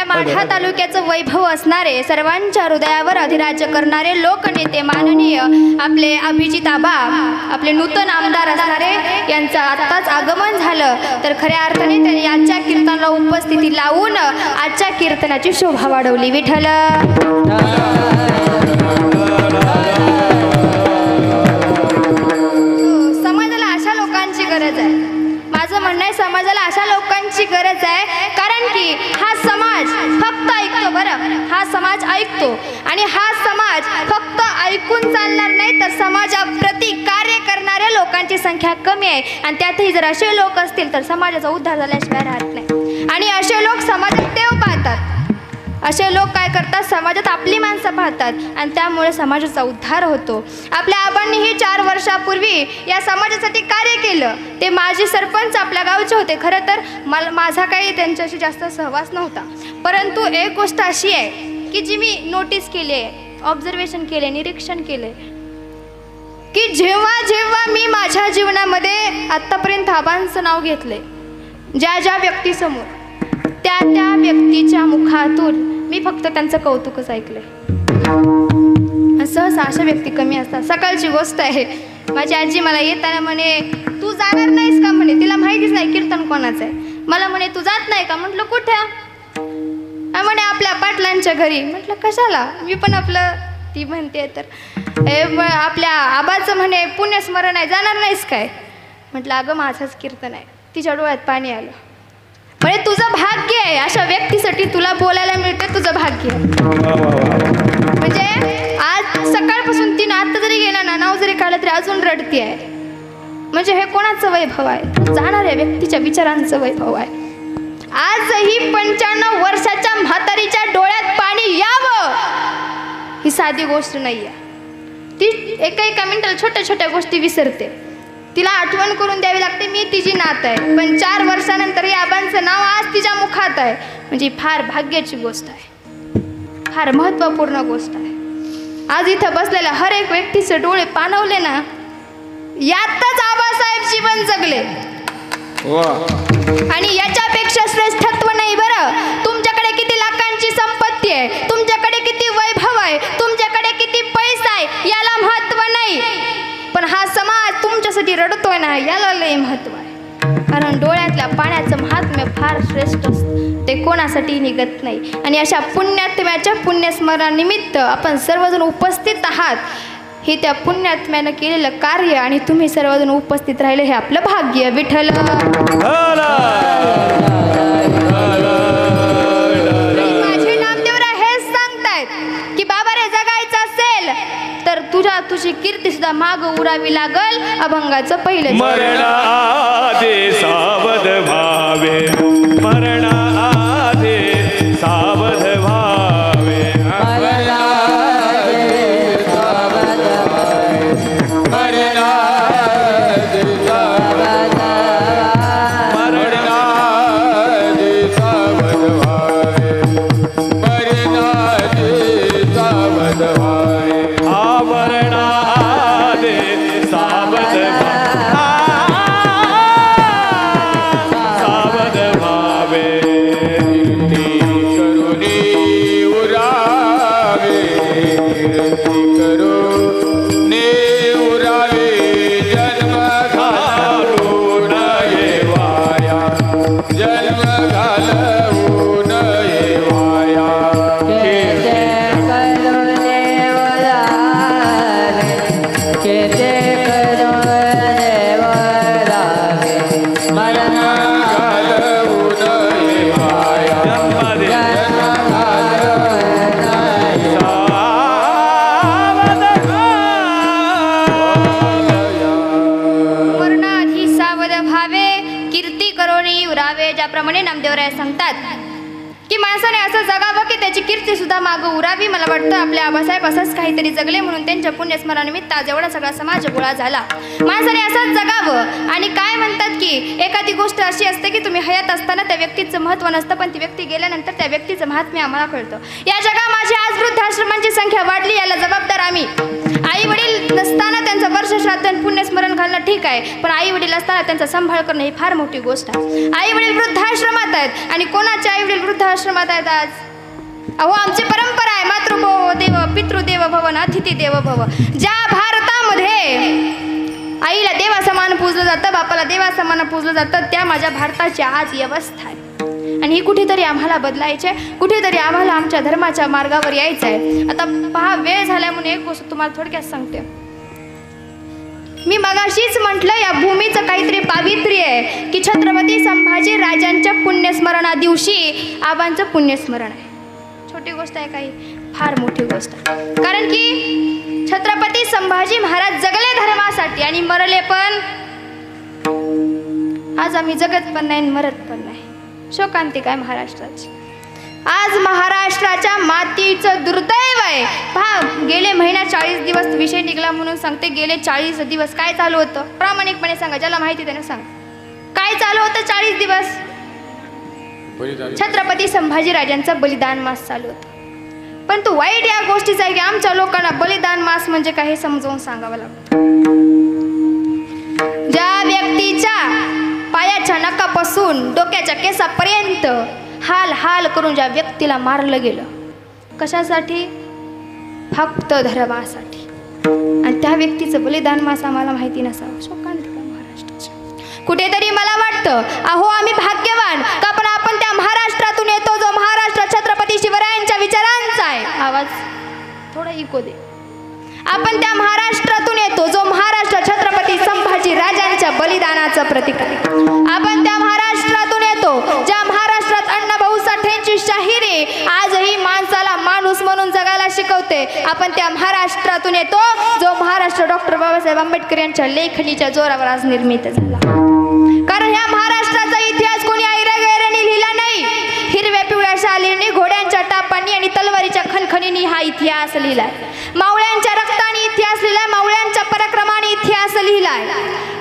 माढा तालुक्याचं वैभव असणारे, सर्वांच्या हृदयावर अधिराज्य करणारे लोकनेते माननीय आपले अभिजित आबा, आपले नूतन आमदार असणारे यांचं आत्ताच आगमन झालं. तर खऱ्या अर्थाने त्यांनी आजच्या कीर्तनाला उपस्थिती लावून आजच्या कीर्तनाची शोभा वाढवली. विठ्ठल समाजाला अशा लोकांची गरज आहे. माझं म्हणणं आहे, समाजाला अशा लोकांची गरज आहे, कारण की हा समाज फक्त ऐकतो. बरं, हा समाज ऐकतो आणि हा समाज फक्त ऐकून चालणार नाही, तर समाजाप्रती कार्य करणाऱ्या लोकांची संख्या कमी आहे. आणि त्यातही जर असे लोक असतील तर समाजाचा उद्धार झाल्याशिवाय राहत नाही. आणि असे लोक समाजात देव पाहतात, असे लोक काय करतात, समाजात आपली माणसं पाहतात आणि त्यामुळे समाजाचा उद्धार होतो. आपल्या आबांनीही 4 वर्षापूर्वी या समाजासाठी कार्य केलं. ते माजी सरपंच आपल्या गावचे होते. खरं तर माझा काही त्यांच्याशी जास्त सहवास नव्हता, परंतु एक गोष्ट अशी आहे की जी मी नोटीस केली आहे, ऑब्झर्वेशन केले, निरीक्षण केले, की जेव्हा जेव्हा मी माझ्या जीवनामध्ये आत्तापर्यंत आबांचं नाव घेतलंय, ज्या ज्या व्यक्तीसमोर त्या त्या व्यक्तीच्या मुखातून मी फक्त त्यांचं कौतुकच ऐकलंय. सहसा अशा व्यक्ती कमी असतात. सकाळची गोष्ट आहे, माझी आजी मला येताना म्हणे, तू जाणार नाहीस का म्हणे, तिला माहितीच नाही कीर्तन कोणाचं आहे. मला म्हणे, तू जात नाही का? म्हटलं कुठं? म्हणे आपल्या पाटलांच्या घरी. म्हटलं कशाला? मी पण आपलं ती म्हणते तर आपल्या आबाचं म्हणे पुण्यस्मरण आहे, जाणार नाहीस काय? म्हटलं अगं माझंच कीर्तन आहे. तिच्या डोळ्यात पाणी आलं. म्हणे तुझं भाग्य आहे, अशा व्यक्तीसाठी तुला बोलायला मिळते, तुझं भाग्य आहे. म्हणजे आज सकाळपासून तिनं आत्ता जरी गेला ना, नाव जरी काढलं तरी अजून रडती आहे. म्हणजे हे कोणाचं वैभव आहे? जाणाऱ्या व्यक्तीच्या विचारांचं वैभव आहे. आजही 95 वर्षाच्या म्हातारीच्या डोळ्यात पाणी यावं ही साधी गोष्ट नाही आहे. ती एका मिनिटाला छोट्या छोट्या गोष्टी विसरते. तिला आठवण करून द्यावी लागते, मी तिची नात आहे. पण 4 वर्षानंतर या आबांचं नाव आज तिच्या मुखात आहे, म्हणजे फार भाग्याची गोष्ट आहे, फार महत्त्वपूर्ण गोष्ट आहे. आज इथं बसलेल्या हर एक व्यक्तीचे डोळे पाणवले ना, यातच आबासाहेब जीवन जगले. आणि याच्यापेक्षा श्रेष्ठत्व नाही बरं. तुमच्याकडे किती लाखांची संपत्ती आहे, तुमच्याकडे किती वैभव आहे, तुमच्याकडे किती पैसा आहे, याला महत्त्व नाही. पण हा समाज तुमच्यासाठी रडतोय ना, याला लय महत्त्व आहे. कारण डोळ्यातल्या पाण्याचं महात्म्य फार श्रेष्ठ असतं, ते कोणासाठी निघत नाही. आणि अशा पुण्यात्म्याच्या पुण्यस्मरणानिमित्त आपण सर्वजण उपस्थित आहात. हे त्या पुण्यात्म्यानं केलेलं कार्य आणि तुम्ही सर्वजण उपस्थित राहिले हे आपलं भाग्य. विठ्ठल माझे नामदेवराय हेच सांगतायत की बाबा रे, जगायचं असेल तर तुझी कीर्ती सुद्धा माग उरावी लागल. अभंगाचं पहिलं मरणादे सावध भावे, मरणादे सावध भावे, ज्याप्रमाणे नामदेवराय सांगतात की माणसाने असं जगावं की त्याची कीर्ती सुद्धा मागं उरावी. मला वाटतं आपले आबासाहेब असंच काहीतरी जगले म्हणून त्यांच्या पुण्यस्मरणानिमित्त आज एवढा सगळा समाज गोळा झाला. माणसाने असंच जगावं. आणि काय म्हणतात की एखादी गोष्ट अशी असते की तुम्ही हयात असताना त्या व्यक्तीचं महत्त्व नसतं, पण ती व्यक्ती गेल्यानंतर त्या व्यक्तीचं महात्म्य आम्हाला कळतं. या जगामध्ये आज वृद्धाश्रमांची संख्या वाढली, याला जबाबदार आम्ही. आई वडील नसताना त्यांचं वर्षश्राद्ध पुण्यस्मरण घालणं ठीक आहे, पण आई वडील असताना त्यांचा सांभाळ करणं ही फार मोठी गोष्ट आहे. आई वडील वृद्धाश्रमात आहेत. आणि कोणाचे आई वडील वृद्धाश्रमात आहेत आज? अहो, आमची परंपरा आहे मातृभव देव पितृदेव भव न अतिथी देव भव. ज्या भारतामध्ये आईला देवासमान पूजलं जातं, बापाला देवासमान पूजलं जातं, त्या माझ्या भारताची आज व्यवस्था आहे. आणि ही कुठेतरी आम्हाला बदलायची आहे, कुठेतरी आम्हाला आमच्या धर्माच्या मार्गावर यायचं आहे. आता पहा, वेळ झाल्या म्हणून एक गोष्ट तुम्हाला थोडक्यात सांगते. मी मगाशीच म्हटलं या भूमीचं काहीतरी पावित्र्य आहे की छत्रपती संभाजी राजांच्या पुण्यस्मरणा दिवशी आबांचं पुण्यस्मरण आहे. छोटी गोष्ट आहे काही, फार मोठी गोष्ट आहे. कारण की छत्रपती संभाजी महाराज जगले धर्मासाठी आणि मरले पण. आज आम्ही जगत पण नाही, मरत पण नाही. शोकांतिका आहे महाराष्ट्राची. आज महाराष्ट्राच्या मातीचं दुर्दैव आहे. पहा, गेले महिना 40 दिवस विषय निघाला म्हणून सांगते. गेले 40 दिवस काय चालू होतं? प्रामाणिकपणे सांगा, ज्याला माहिती त्याने सांग. काय चालू होतं 40 दिवस? छत्रपती संभाजीराजांचा बलिदान मास चालू होता. पण तो वाईट या गोष्टीचा आहे की आमच्या लोकांना बलिदान मास म्हणजे काही समजावून सांगावं लागतं. नखापासून डोक्याच्या केसापर्यंत हाल हाल करून ज्या व्यक्तीला मारलं गेलं, कशासाठी? फक्त धर्मासाठी. आणि त्या व्यक्तीचं बलिदान मास आम्हाला माहिती नसावं. शोकांतिका महाराष्ट्राची. कुठेतरी मला वाटतं, अहो आम्ही भाग्यवान का, पण आपण त्या महाराष्ट्रातून येतो जो महाराष्ट्र छत्रपती शिवरायांच्या विचारांचा आहे. आवाज थोडा इको दे. आपण त्या महाराष्ट्रातून येतो जो महाराष्ट्र छत्रपती संभाजी राजांच्या बलिदानाचं प्रतीक आहे. आपण त्या महाराष्ट्रातून येतो ज्या महाराष्ट्रात अण्णाभाऊ साठेंची शाहिरी आजही माणसाला माणूस म्हणून जगायला शिकवते. आपण त्या महाराष्ट्रातून येतो जो महाराष्ट्र डॉक्टर बाबासाहेब आंबेडकर यांच्या लेखणीच्या जोरावर आज निर्मित झाला. कारण ह्या महाराष्ट्राचा इतिहास कोणी ऐरागैराने लिहिला नाही. हिरव्या पिवळ्या शालींनी, घोड्यांच्या टापांनी आणि तलवारीच्या खणखणींनी हा इतिहास लिहिलाय. मावळ्यांच्या रक्ताने इतिहास लिहिलाय, मावळ्यांच्या पराक्रमाने इतिहास लिहिलाय.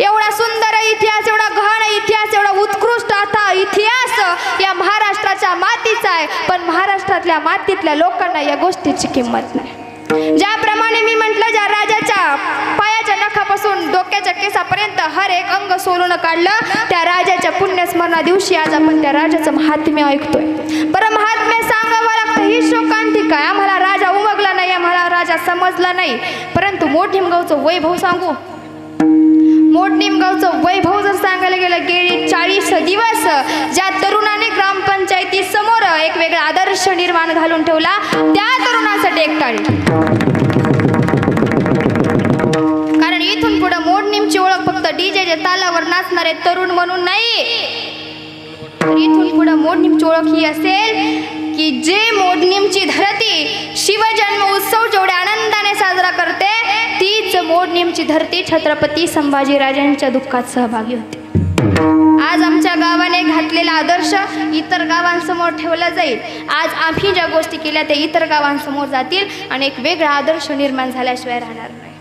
एवढा सुंदर इतिहास, एवढा गहन इतिहास, एवढा उत्कृष्ट आता इतिहास या महाराष्ट्राच्या मातीचा आहे. पण महाराष्ट्रातल्या मातीतल्या लोकांना या गोष्टीची किंमत नाही. ज्याप्रमाणे मी म्हटलं, ज्या राजाच्या पायाच्या नखापासून डोक्याच्या केसापर्यंत हर एक अंग सोलून काढलं, त्या राजाच्या पुण्यस्मरणा दिवशी आज आपण त्या राजाचं महात्म्य ऐकतोय. बरं, महात्म्य सांगावं लागतं, ही शोकांतिका आहे. आम्हाला राजा उमगला नाही, आम्हाला राजा समजला नाही. परंतु मोठनिमगावचं वैभव सांगू. मोठनिमगावचं वैभव जर सांगायला गेलं, गेली 40 दिवस ज्या तरुणाने ग्रामपंचायती समोर एक वेगळा आदर्श निर्माण घालून ठेवला, त्या तरुणासाठी एक टाळी. कारण इथून पुढे मोडनीमची ओळख फक्त डीजेच्या तालावर नाचणारे तरुण म्हणून नाही. इथून पुढे मोडनीमची ओळख ही असेल की जे मोडनीमची धरती शिवजन्म उत्सव जेवढ्या आनंदाने साजरा करते, तीच मोडनीमची धरती छत्रपती संभाजीराजांच्या दुःखात सहभागी होते. आज आमच्या गावाने घातलेला आदर्श इतर गावांसमोर ठेवला जाईल. आज आम्ही ज्या गोष्टी केल्या त्या इतर गावांसमोर जातील आणि एक वेगळा आदर्श निर्माण झाल्याशिवाय राहणार नाही.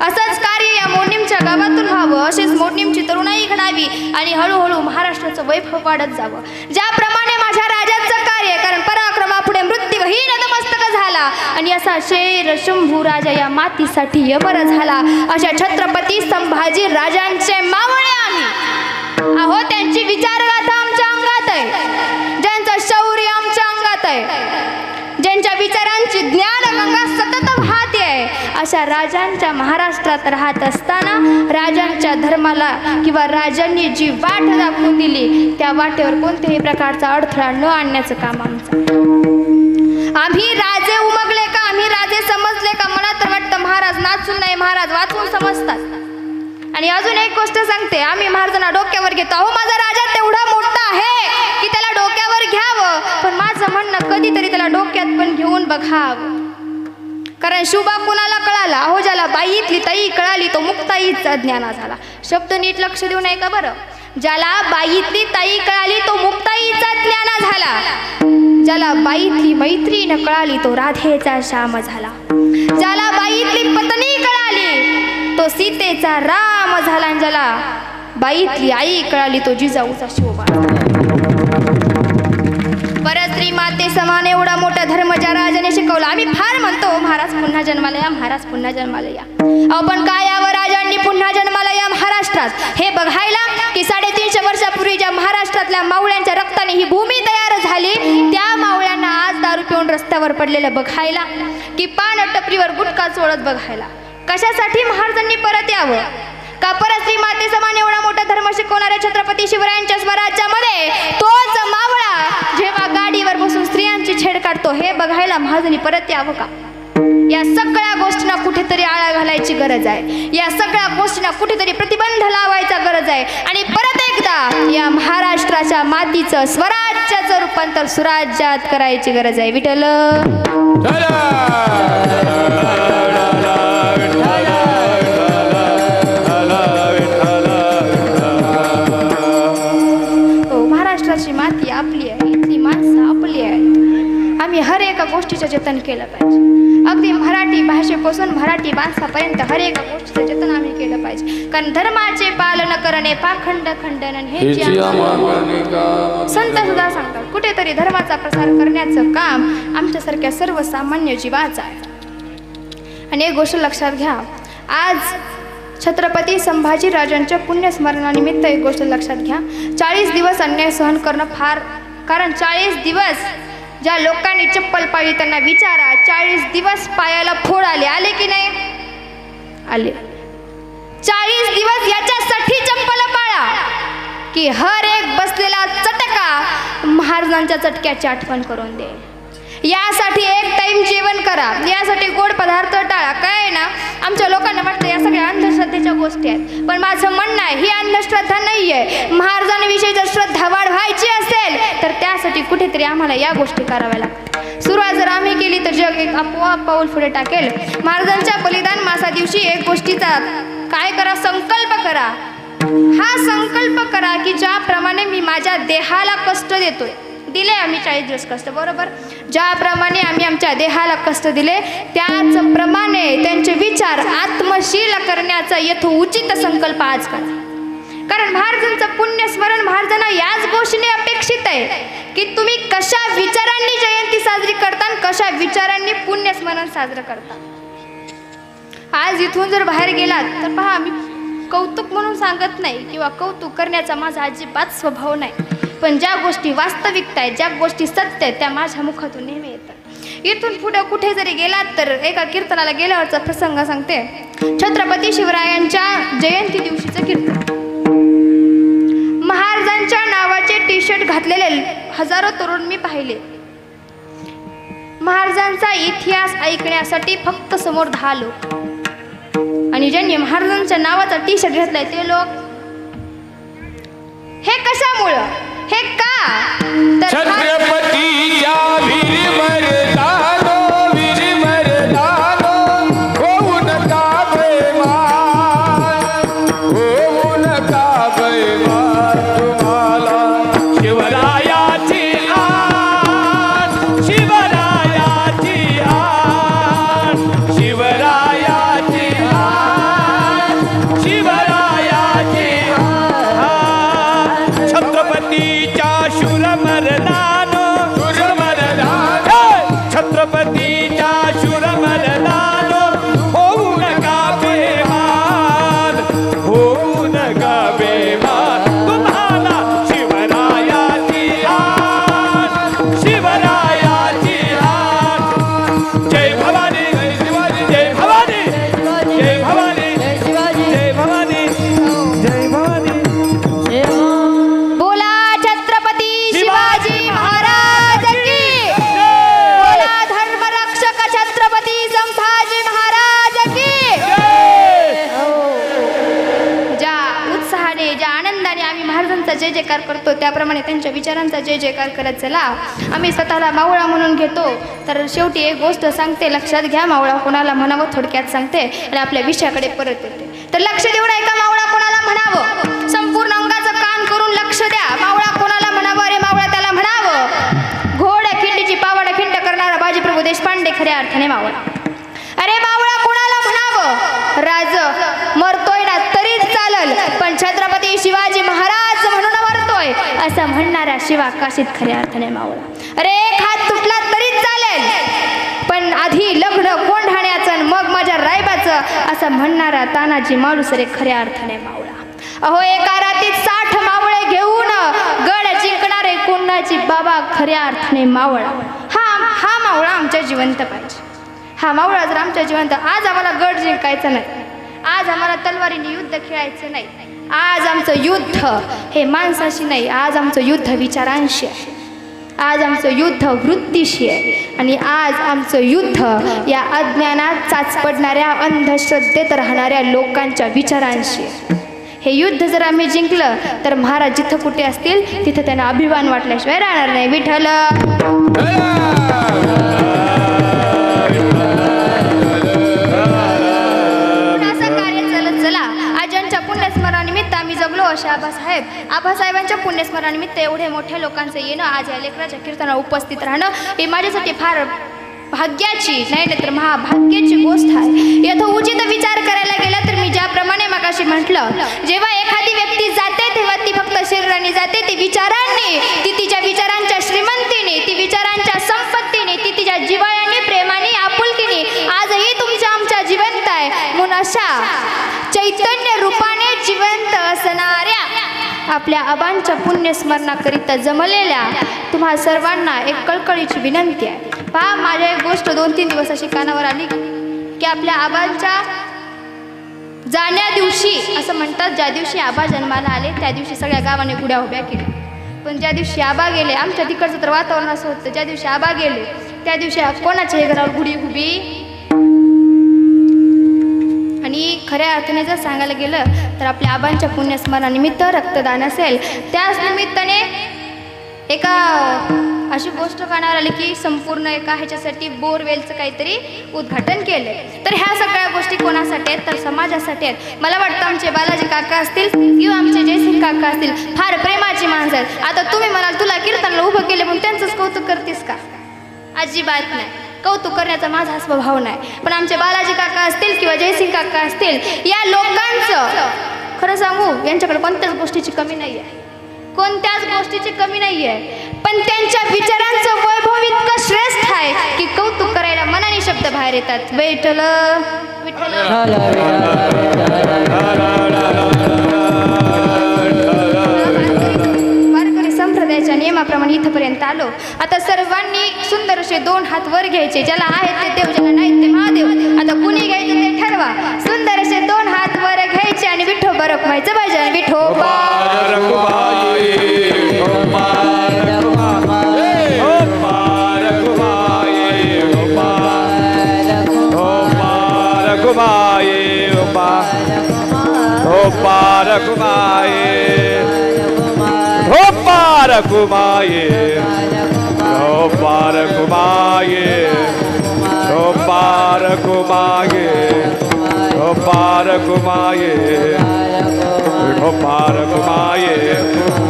असंच कार्य या मोडनीमच्या गावातून व्हावं, असेच मोडनीमची तरुणाई घडावी आणि हळूहळू महाराष्ट्राचं वैभव वाढत जावं. ज्याप्रमाणे माझ्या राजाचं कार्य, कारण पराक्रमापुढे मृत्यूही नतमस्तक झाला आणि असा शेर शंभू राजा या मातीसाठी अमर झाला. अशा छत्रपती संभाजी राजांचे मावळे आम्ही. अहो, त्यांची विचारगाथा आमच्या अंगात आहे, ज्यांचं शौर्य आमच्या अंगात आहे, ज्यांच्या विचारांची ज्ञानगंगा सतत वाहते आहे. अशा राजांच्या महाराष्ट्रात राहत असताना राजांच्या धर्माला किंवा राजांनी जी वाट दाखवून दिली त्या वाटेवर कोणत्याही प्रकारचा अडथळा न आणण्याचं काम आमचं. आम्ही राजे उमगले का, आम्ही राजे समजले का? मला तर वाटतं महाराज नाचून नाही, महाराज वाचून समजतात. आणि अजून एक गोष्ट सांगते, आम्ही महाराजांना डोक्यावर घेतो. अहो, माझा राजा तेवढा मोठा आहे की त्याला डोक्यावर घ्यावं, पण माझं म्हणणं कधीतरी त्याला डोक्यात पण घेऊन बघावं. कारण शुभा कुणाला कळाला? अहो, ज्याला बाईतली ताई कळाली तो मुक्ताईचा ज्ञाना झाला. शब्द नीट लक्ष देऊन ऐका बरं. ज्याला बाईतली ताई कळाली तो मुक्ताईचा ज्ञाना झाला. ज्याला बाईतली मैत्रीण कळाली तो राधेचा श्याम झाला. ज्याला बाईतली पत्नी कळाली तो सीतेचा राम झाला. आणि ज्याला बाईतली आई कळाली तो जिजाऊचा शोभा. परस्त्री माते समान एवढा मोठा धर्म ज्या राजाने शिकवला. आम्ही फार म्हणतो महाराज पुन्हा जन्माला या, महाराज पुन्हा जन्माला या. आपण काय यावं राजांनी पुन्हा जन्माला या महाराष्ट्रात, हे बघायला की 350 वर्षापूर्वी ज्या महाराष्ट्रातल्या मावळ्यांच्या रक्ताने ही भूमी तयार झाली, त्या मावळ्यांना आज दारू पिऊन रस्त्यावर पडलेलं बघायला, की पान टपरीवर गुटखा चोळत बघायला. कशासाठी महाराजांनी परत यावं? का परस्त्री माते समान एवढा मोठा धर्म शिकवणाऱ्या छत्रपती शिवरायांच्या स्वराज्यामध्ये तोच मावळा जेव्हा गाडीवर बसून स्त्रियांची छेड काढतो हे बघायला महाराजांनी परत यावं का? या सगळ्या गोष्टींना कुठेतरी आळा घालायची गरज आहे. या सगळ्या गोष्टींना कुठेतरी प्रतिबंध लावायचा गरज आहे. आणि परत एकदा या महाराष्ट्राच्या मातीचं स्वराज्याचं रूपांतर सुराज्यात करायची गरज आहे. विठ्ठल महाराष्ट्राची माती आपली आहे, इथली माणसं आपली आहेत. आम्ही हर एका गोष्टीचं जतन केलं पाहिजे. अगदी मराठी भाषेपासून मराठी माणसापर्यंत हर एका गोष्टीचं जतन आम्ही केलं पाहिजे. कारण धर्माचे पालन करणे पाखंड खंडन हे संत सुद्धा सांगतात. कुठेतरी धर्माचा प्रसार करण्याचं काम आमच्यासारख्या सर्वसामान्य जीवाचं आहे. आणि एक गोष्ट लक्षात घ्या, आज छत्रपती संभाजी राजांच्या पुण्यस्मरणानिमित्त एक गोष्ट लक्षात घ्या. 40 दिवस अन्याय सहन करणं फार, कारण 40 दिवस ज्या लोकांनी चप्पल पाळली त्यांना विचारा, 40 दिवस पायाला फोड आले की नाही आले? 40 दिवस याच्यासाठी चप्पल पाळा की हर एक बसलेला चटका महाराजांच्या चटक्याची आठवण करून दे. यासाठी एक टाइम जेवण करा, यासाठी गोड पदार्थ टाळा. काय आहे ना, आमच्या लोकांना वाटतं या सगळ्या अंधश्रद्धेच्या गोष्टी आहेत, पण माझं म्हणणं आहे ही अंधश्रद्धा नाही आहे. महाराजांविषयी जर श्रद्धा वाढवायची असेल तर त्यासाठी कुठेतरी आम्हाला या गोष्टी कराव्या लागतात. सुरुवात जर आम्ही केली तर जग एक आपोआप पाऊल पुढे टाकेल. महाराजांच्या बलिदान मासा दिवशी एक गोष्टीचा काय करा, संकल्प करा. हा संकल्प करा की ज्याप्रमाणे मी माझ्या देहाला कष्ट देतोय, दिले आम्ही 40 दिवस कष्ट, बरोबर, ज्याप्रमाणे आम्ही आमच्या देहाला कष्ट दिले त्याचप्रमाणे त्यांचे विचार आत्मशील करण्याचा यथोचित संकल्प आज करा. कारण महाराजांचं पुण्यस्मरण महाराजांना याच गोष्टीने अपेक्षित आहे की तुम्ही कशा विचारांनी जयंती साजरी करता, कशा विचारांनी पुण्यस्मरण साजरं करता. आज इथून जर बाहेर गेलात तर पहा, मी कौतुक म्हणून सांगत नाही किंवा कौतुक करण्याचा माझा अजिबात स्वभाव नाही, पण ज्या गोष्टी वास्तविकता आहेत, ज्या गोष्टी सत्य आहेत त्या माझ्या मुखातून नेहमी येतात. इथून पुढे कुठे जरी गेलात तर एका कीर्तनाला गेल्यावरचा प्रसंग सांगते. छत्रपती शिवरायांच्या जयंती दिवशीचं कीर्तन. महाराजांच्या नावाचे टी शर्ट घातलेले हजारो तरुण मी पाहिले. महाराजांचा इतिहास ऐकण्यासाठी फक्त समोर 10 लोक, आणि ज्यांनी महाराजांच्या नावाचा टी शर्ट घेतलाय ते लोक. हे कशामुळं, हे का तर छत्रपतीच्या वीर मर्दानो, वीर मर्दानो, होऊ नका बेमान, होऊ नका बेमान. तुम्हाला शिवरायाची आण, शिवरायाची आण, शिवरायाची आण, शिवरायाची आण. छत्रपतीच्या शूरमर्दानो, शूरमर्दानो, छत्रपतीच्या शूरमर्दानो, होऊ नका बेमान, होऊ नका बेमान. तुम्हाला शिवरायाची आण, शिवरायाची आण. जय भवानी, जय भवानी, जय भवानी, जय भवानी, जय भवानी. बोला छत्रपती शिवाजी महाराज की, बोला धर्मरक्षक छत्रपती संभाजी महाराज की. ज्या उत्साहाने, ज्या आनंदाने आम्ही महाराजांचा जय जयकार करतो त्याप्रमाणे त्यांच्या विचारांचा जय जयकार करत चला. आम्ही स्वतःला मावळा म्हणून घेतो, तर शेवटी एक गोष्ट सांगते, लक्षात घ्या. मावळा कोणाला म्हणावं थोडक्यात सांगते आणि आपल्या विषयाकडे परत येते. तर लक्ष देऊन ऐका, मावळा कोणाला म्हणावं, संपूर्ण अंगाचं कान करून लक्ष द्या. मावळा कोणाला म्हणावं, अरे मावळा त्याला म्हणावं घोड खिंडीची पावड खिंड करणारा बाजीप्रभू देशपांडे खऱ्या अर्थाने मावळा. अरे मावळा कोणाला म्हणावं, राज मरतोय ना तरी चालल पण छत्रपती शिवाजी महाराज म्हणून मरतोय असं म्हणणाऱ्या शिवा काशीत खऱ्या अर्थाने मावळा. अरे एक हात तुटला तरी चालेल पण आधी लग्न कोंढाण्याचं मग माझ्या रायबाचं असं म्हणणारा तानाजी मालुसरे खऱ्या अर्थाने मावळा. अहो एका रात्रीत 60 मावळे घेऊन गड जिंकणारे कोंढाची बाबा खऱ्या अर्थाने मावळा. हा मावळा आमच्या जिवंत पाहिजे. हा मावळा जर आमच्या जिवंत, आज आम्हाला गड जिंकायचं नाही, आज आम्हाला तलवारीने युद्ध खेळायचं नाही, आज आमचं युद्ध हे माणसाशी नाही, आज आमचं युद्ध विचारांशी आहे, आज आमचं युद्ध वृत्तीशी आहे, आणि आज आमचं युद्ध या अज्ञानात चाच पडणाऱ्या अंधश्रद्धेत राहणाऱ्या लोकांच्या विचारांशी आहे. हे युद्ध जर आम्ही जिंकलं तर महाराज जिथं कुठे असतील तिथं त्यांना अभिमान वाटल्याशिवाय राहणार नाही. विठ्ठल असं कार्य चालत चला. आजांच्या पुण्यस्मरणानिमित्त आम्ही जगलो असे आबासाहेबांच्या पुण्यस्मरणानिमित्त एवढे मोठ्या लोकांचं येणं, आज या लेकराच्या कीर्तनाला उपस्थित राहणं हे माझ्यासाठी फार भाग्याची नाही तर महाभाग्याची गोष्ट आहे. यथोचित विचार करायला गेला तर मी ज्याप्रमाणे मगाशी म्हटलं, जेव्हा एखादी व्यक्ती जाते तेव्हा ती फक्त शरीराने जाते, ती विचारांनी, ती तिच्या विचारांच्या श्रीमंतीने, ती विचारांच्या संपत्तीने, ती तिच्या जिव्हाळ्याने, प्रेमाने, आपुलकीने आजही तुमच्या आमच्या जिवंत आहे. म्हणून अशा चैतन्य रूपाने जिवंत असणाऱ्या आपल्या आबांच्या पुण्यस्मरणाकरिता जमलेल्या तुम्हा सर्वांना एक कळकळीची विनंती आहे. पहा, माझ्या एक गोष्ट 2-3 दिवस अशी कानावर आली की आपल्या आबांच्या जाण्या दिवशी असं म्हणतात, ज्या दिवशी आबा जन्माला आले त्या दिवशी सगळ्या गावाने गुड्या उभ्या केल्या. पण ज्या दिवशी आबा गेले, आमच्या तिकडचं तर वातावरण असं होतं, ज्या दिवशी आबा गेले त्या दिवशी कोणाच्याही घरावर गुढी उभी. आणि खऱ्या अर्थाने जर सांगायला गेलं तर आपल्या आबांच्या पुण्यस्मरणानिमित्त रक्तदान असेल, त्याच निमित्ताने एका अशी गोष्ट कानावर आली की संपूर्ण एका ह्याच्यासाठी बोरवेलचं काहीतरी उद्घाटन केलं. तर ह्या सगळ्या गोष्टी कोणासाठी आहेत तर समाजासाठी आहेत. मला वाटतं आमचे बालाजी काका असतील किंवा आमचे जयसिंग काका असतील, फार प्रेमाची माणसं आहेत. आता तुम्ही म्हणाल तुला कीर्तनला उभं केले म्हणून त्यांचंच कौतुक करतेस का? अजिबात नाही, कौतुक करण्याचा माझा स्वभाव नाही. पण आमचे बालाजी काका असतील किंवा जयसिंग काका असतील, या लोकांचं खरं सांगू यांच्याकडे कोणत्याच गोष्टीची कमी नाही आहे, कोणत्याच गोष्टीची कमी नाही आहे. पण त्यांच्या विचारांचं वैभव इतकं श्रेष्ठ आहे की कौतुक करायला मनाने शब्द बाहेर येतात. विठ्ठल विठ्ठल. वारकरी संप्रदायाच्या नियमाप्रमाणे इथपर्यंत आलो. आता सर्वांनी सुंदर असे 2 हात वर घ्यायचे, ज्याला आहेत ते देव, ज्याला नाहीत ते महादेव. आता कुणी घ्यायचं ते ठरवा. सुंदर असे 2 हात वर घ्यायचे आणि विठोबा रखवायचं भजन. विठोबा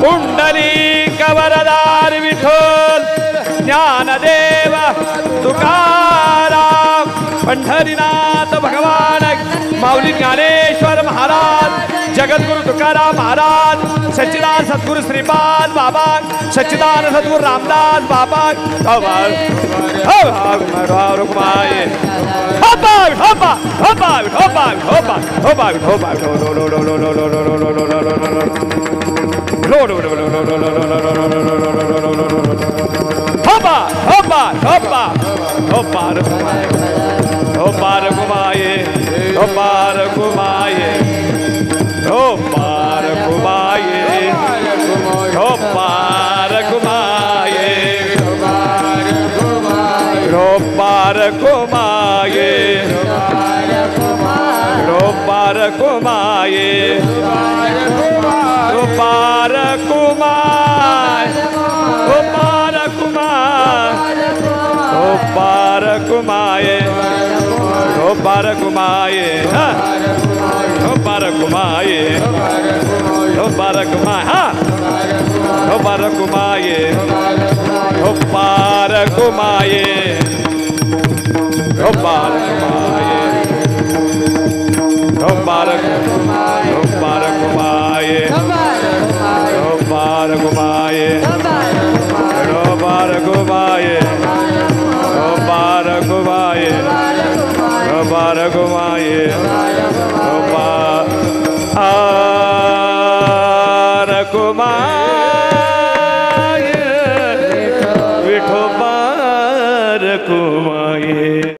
पुंडली कवरदार विठ्ठल ज्ञानदेव तुकाराम पंढरीनाथ भगवान माऊली ज्ञानेश्वर महाराज जगद्गुरु तुकाराम महाराज सच्चिदान सद्गुरु श्रीपाद बाबा सच्चिदान सद्गुरु रामदास बाबा कुमार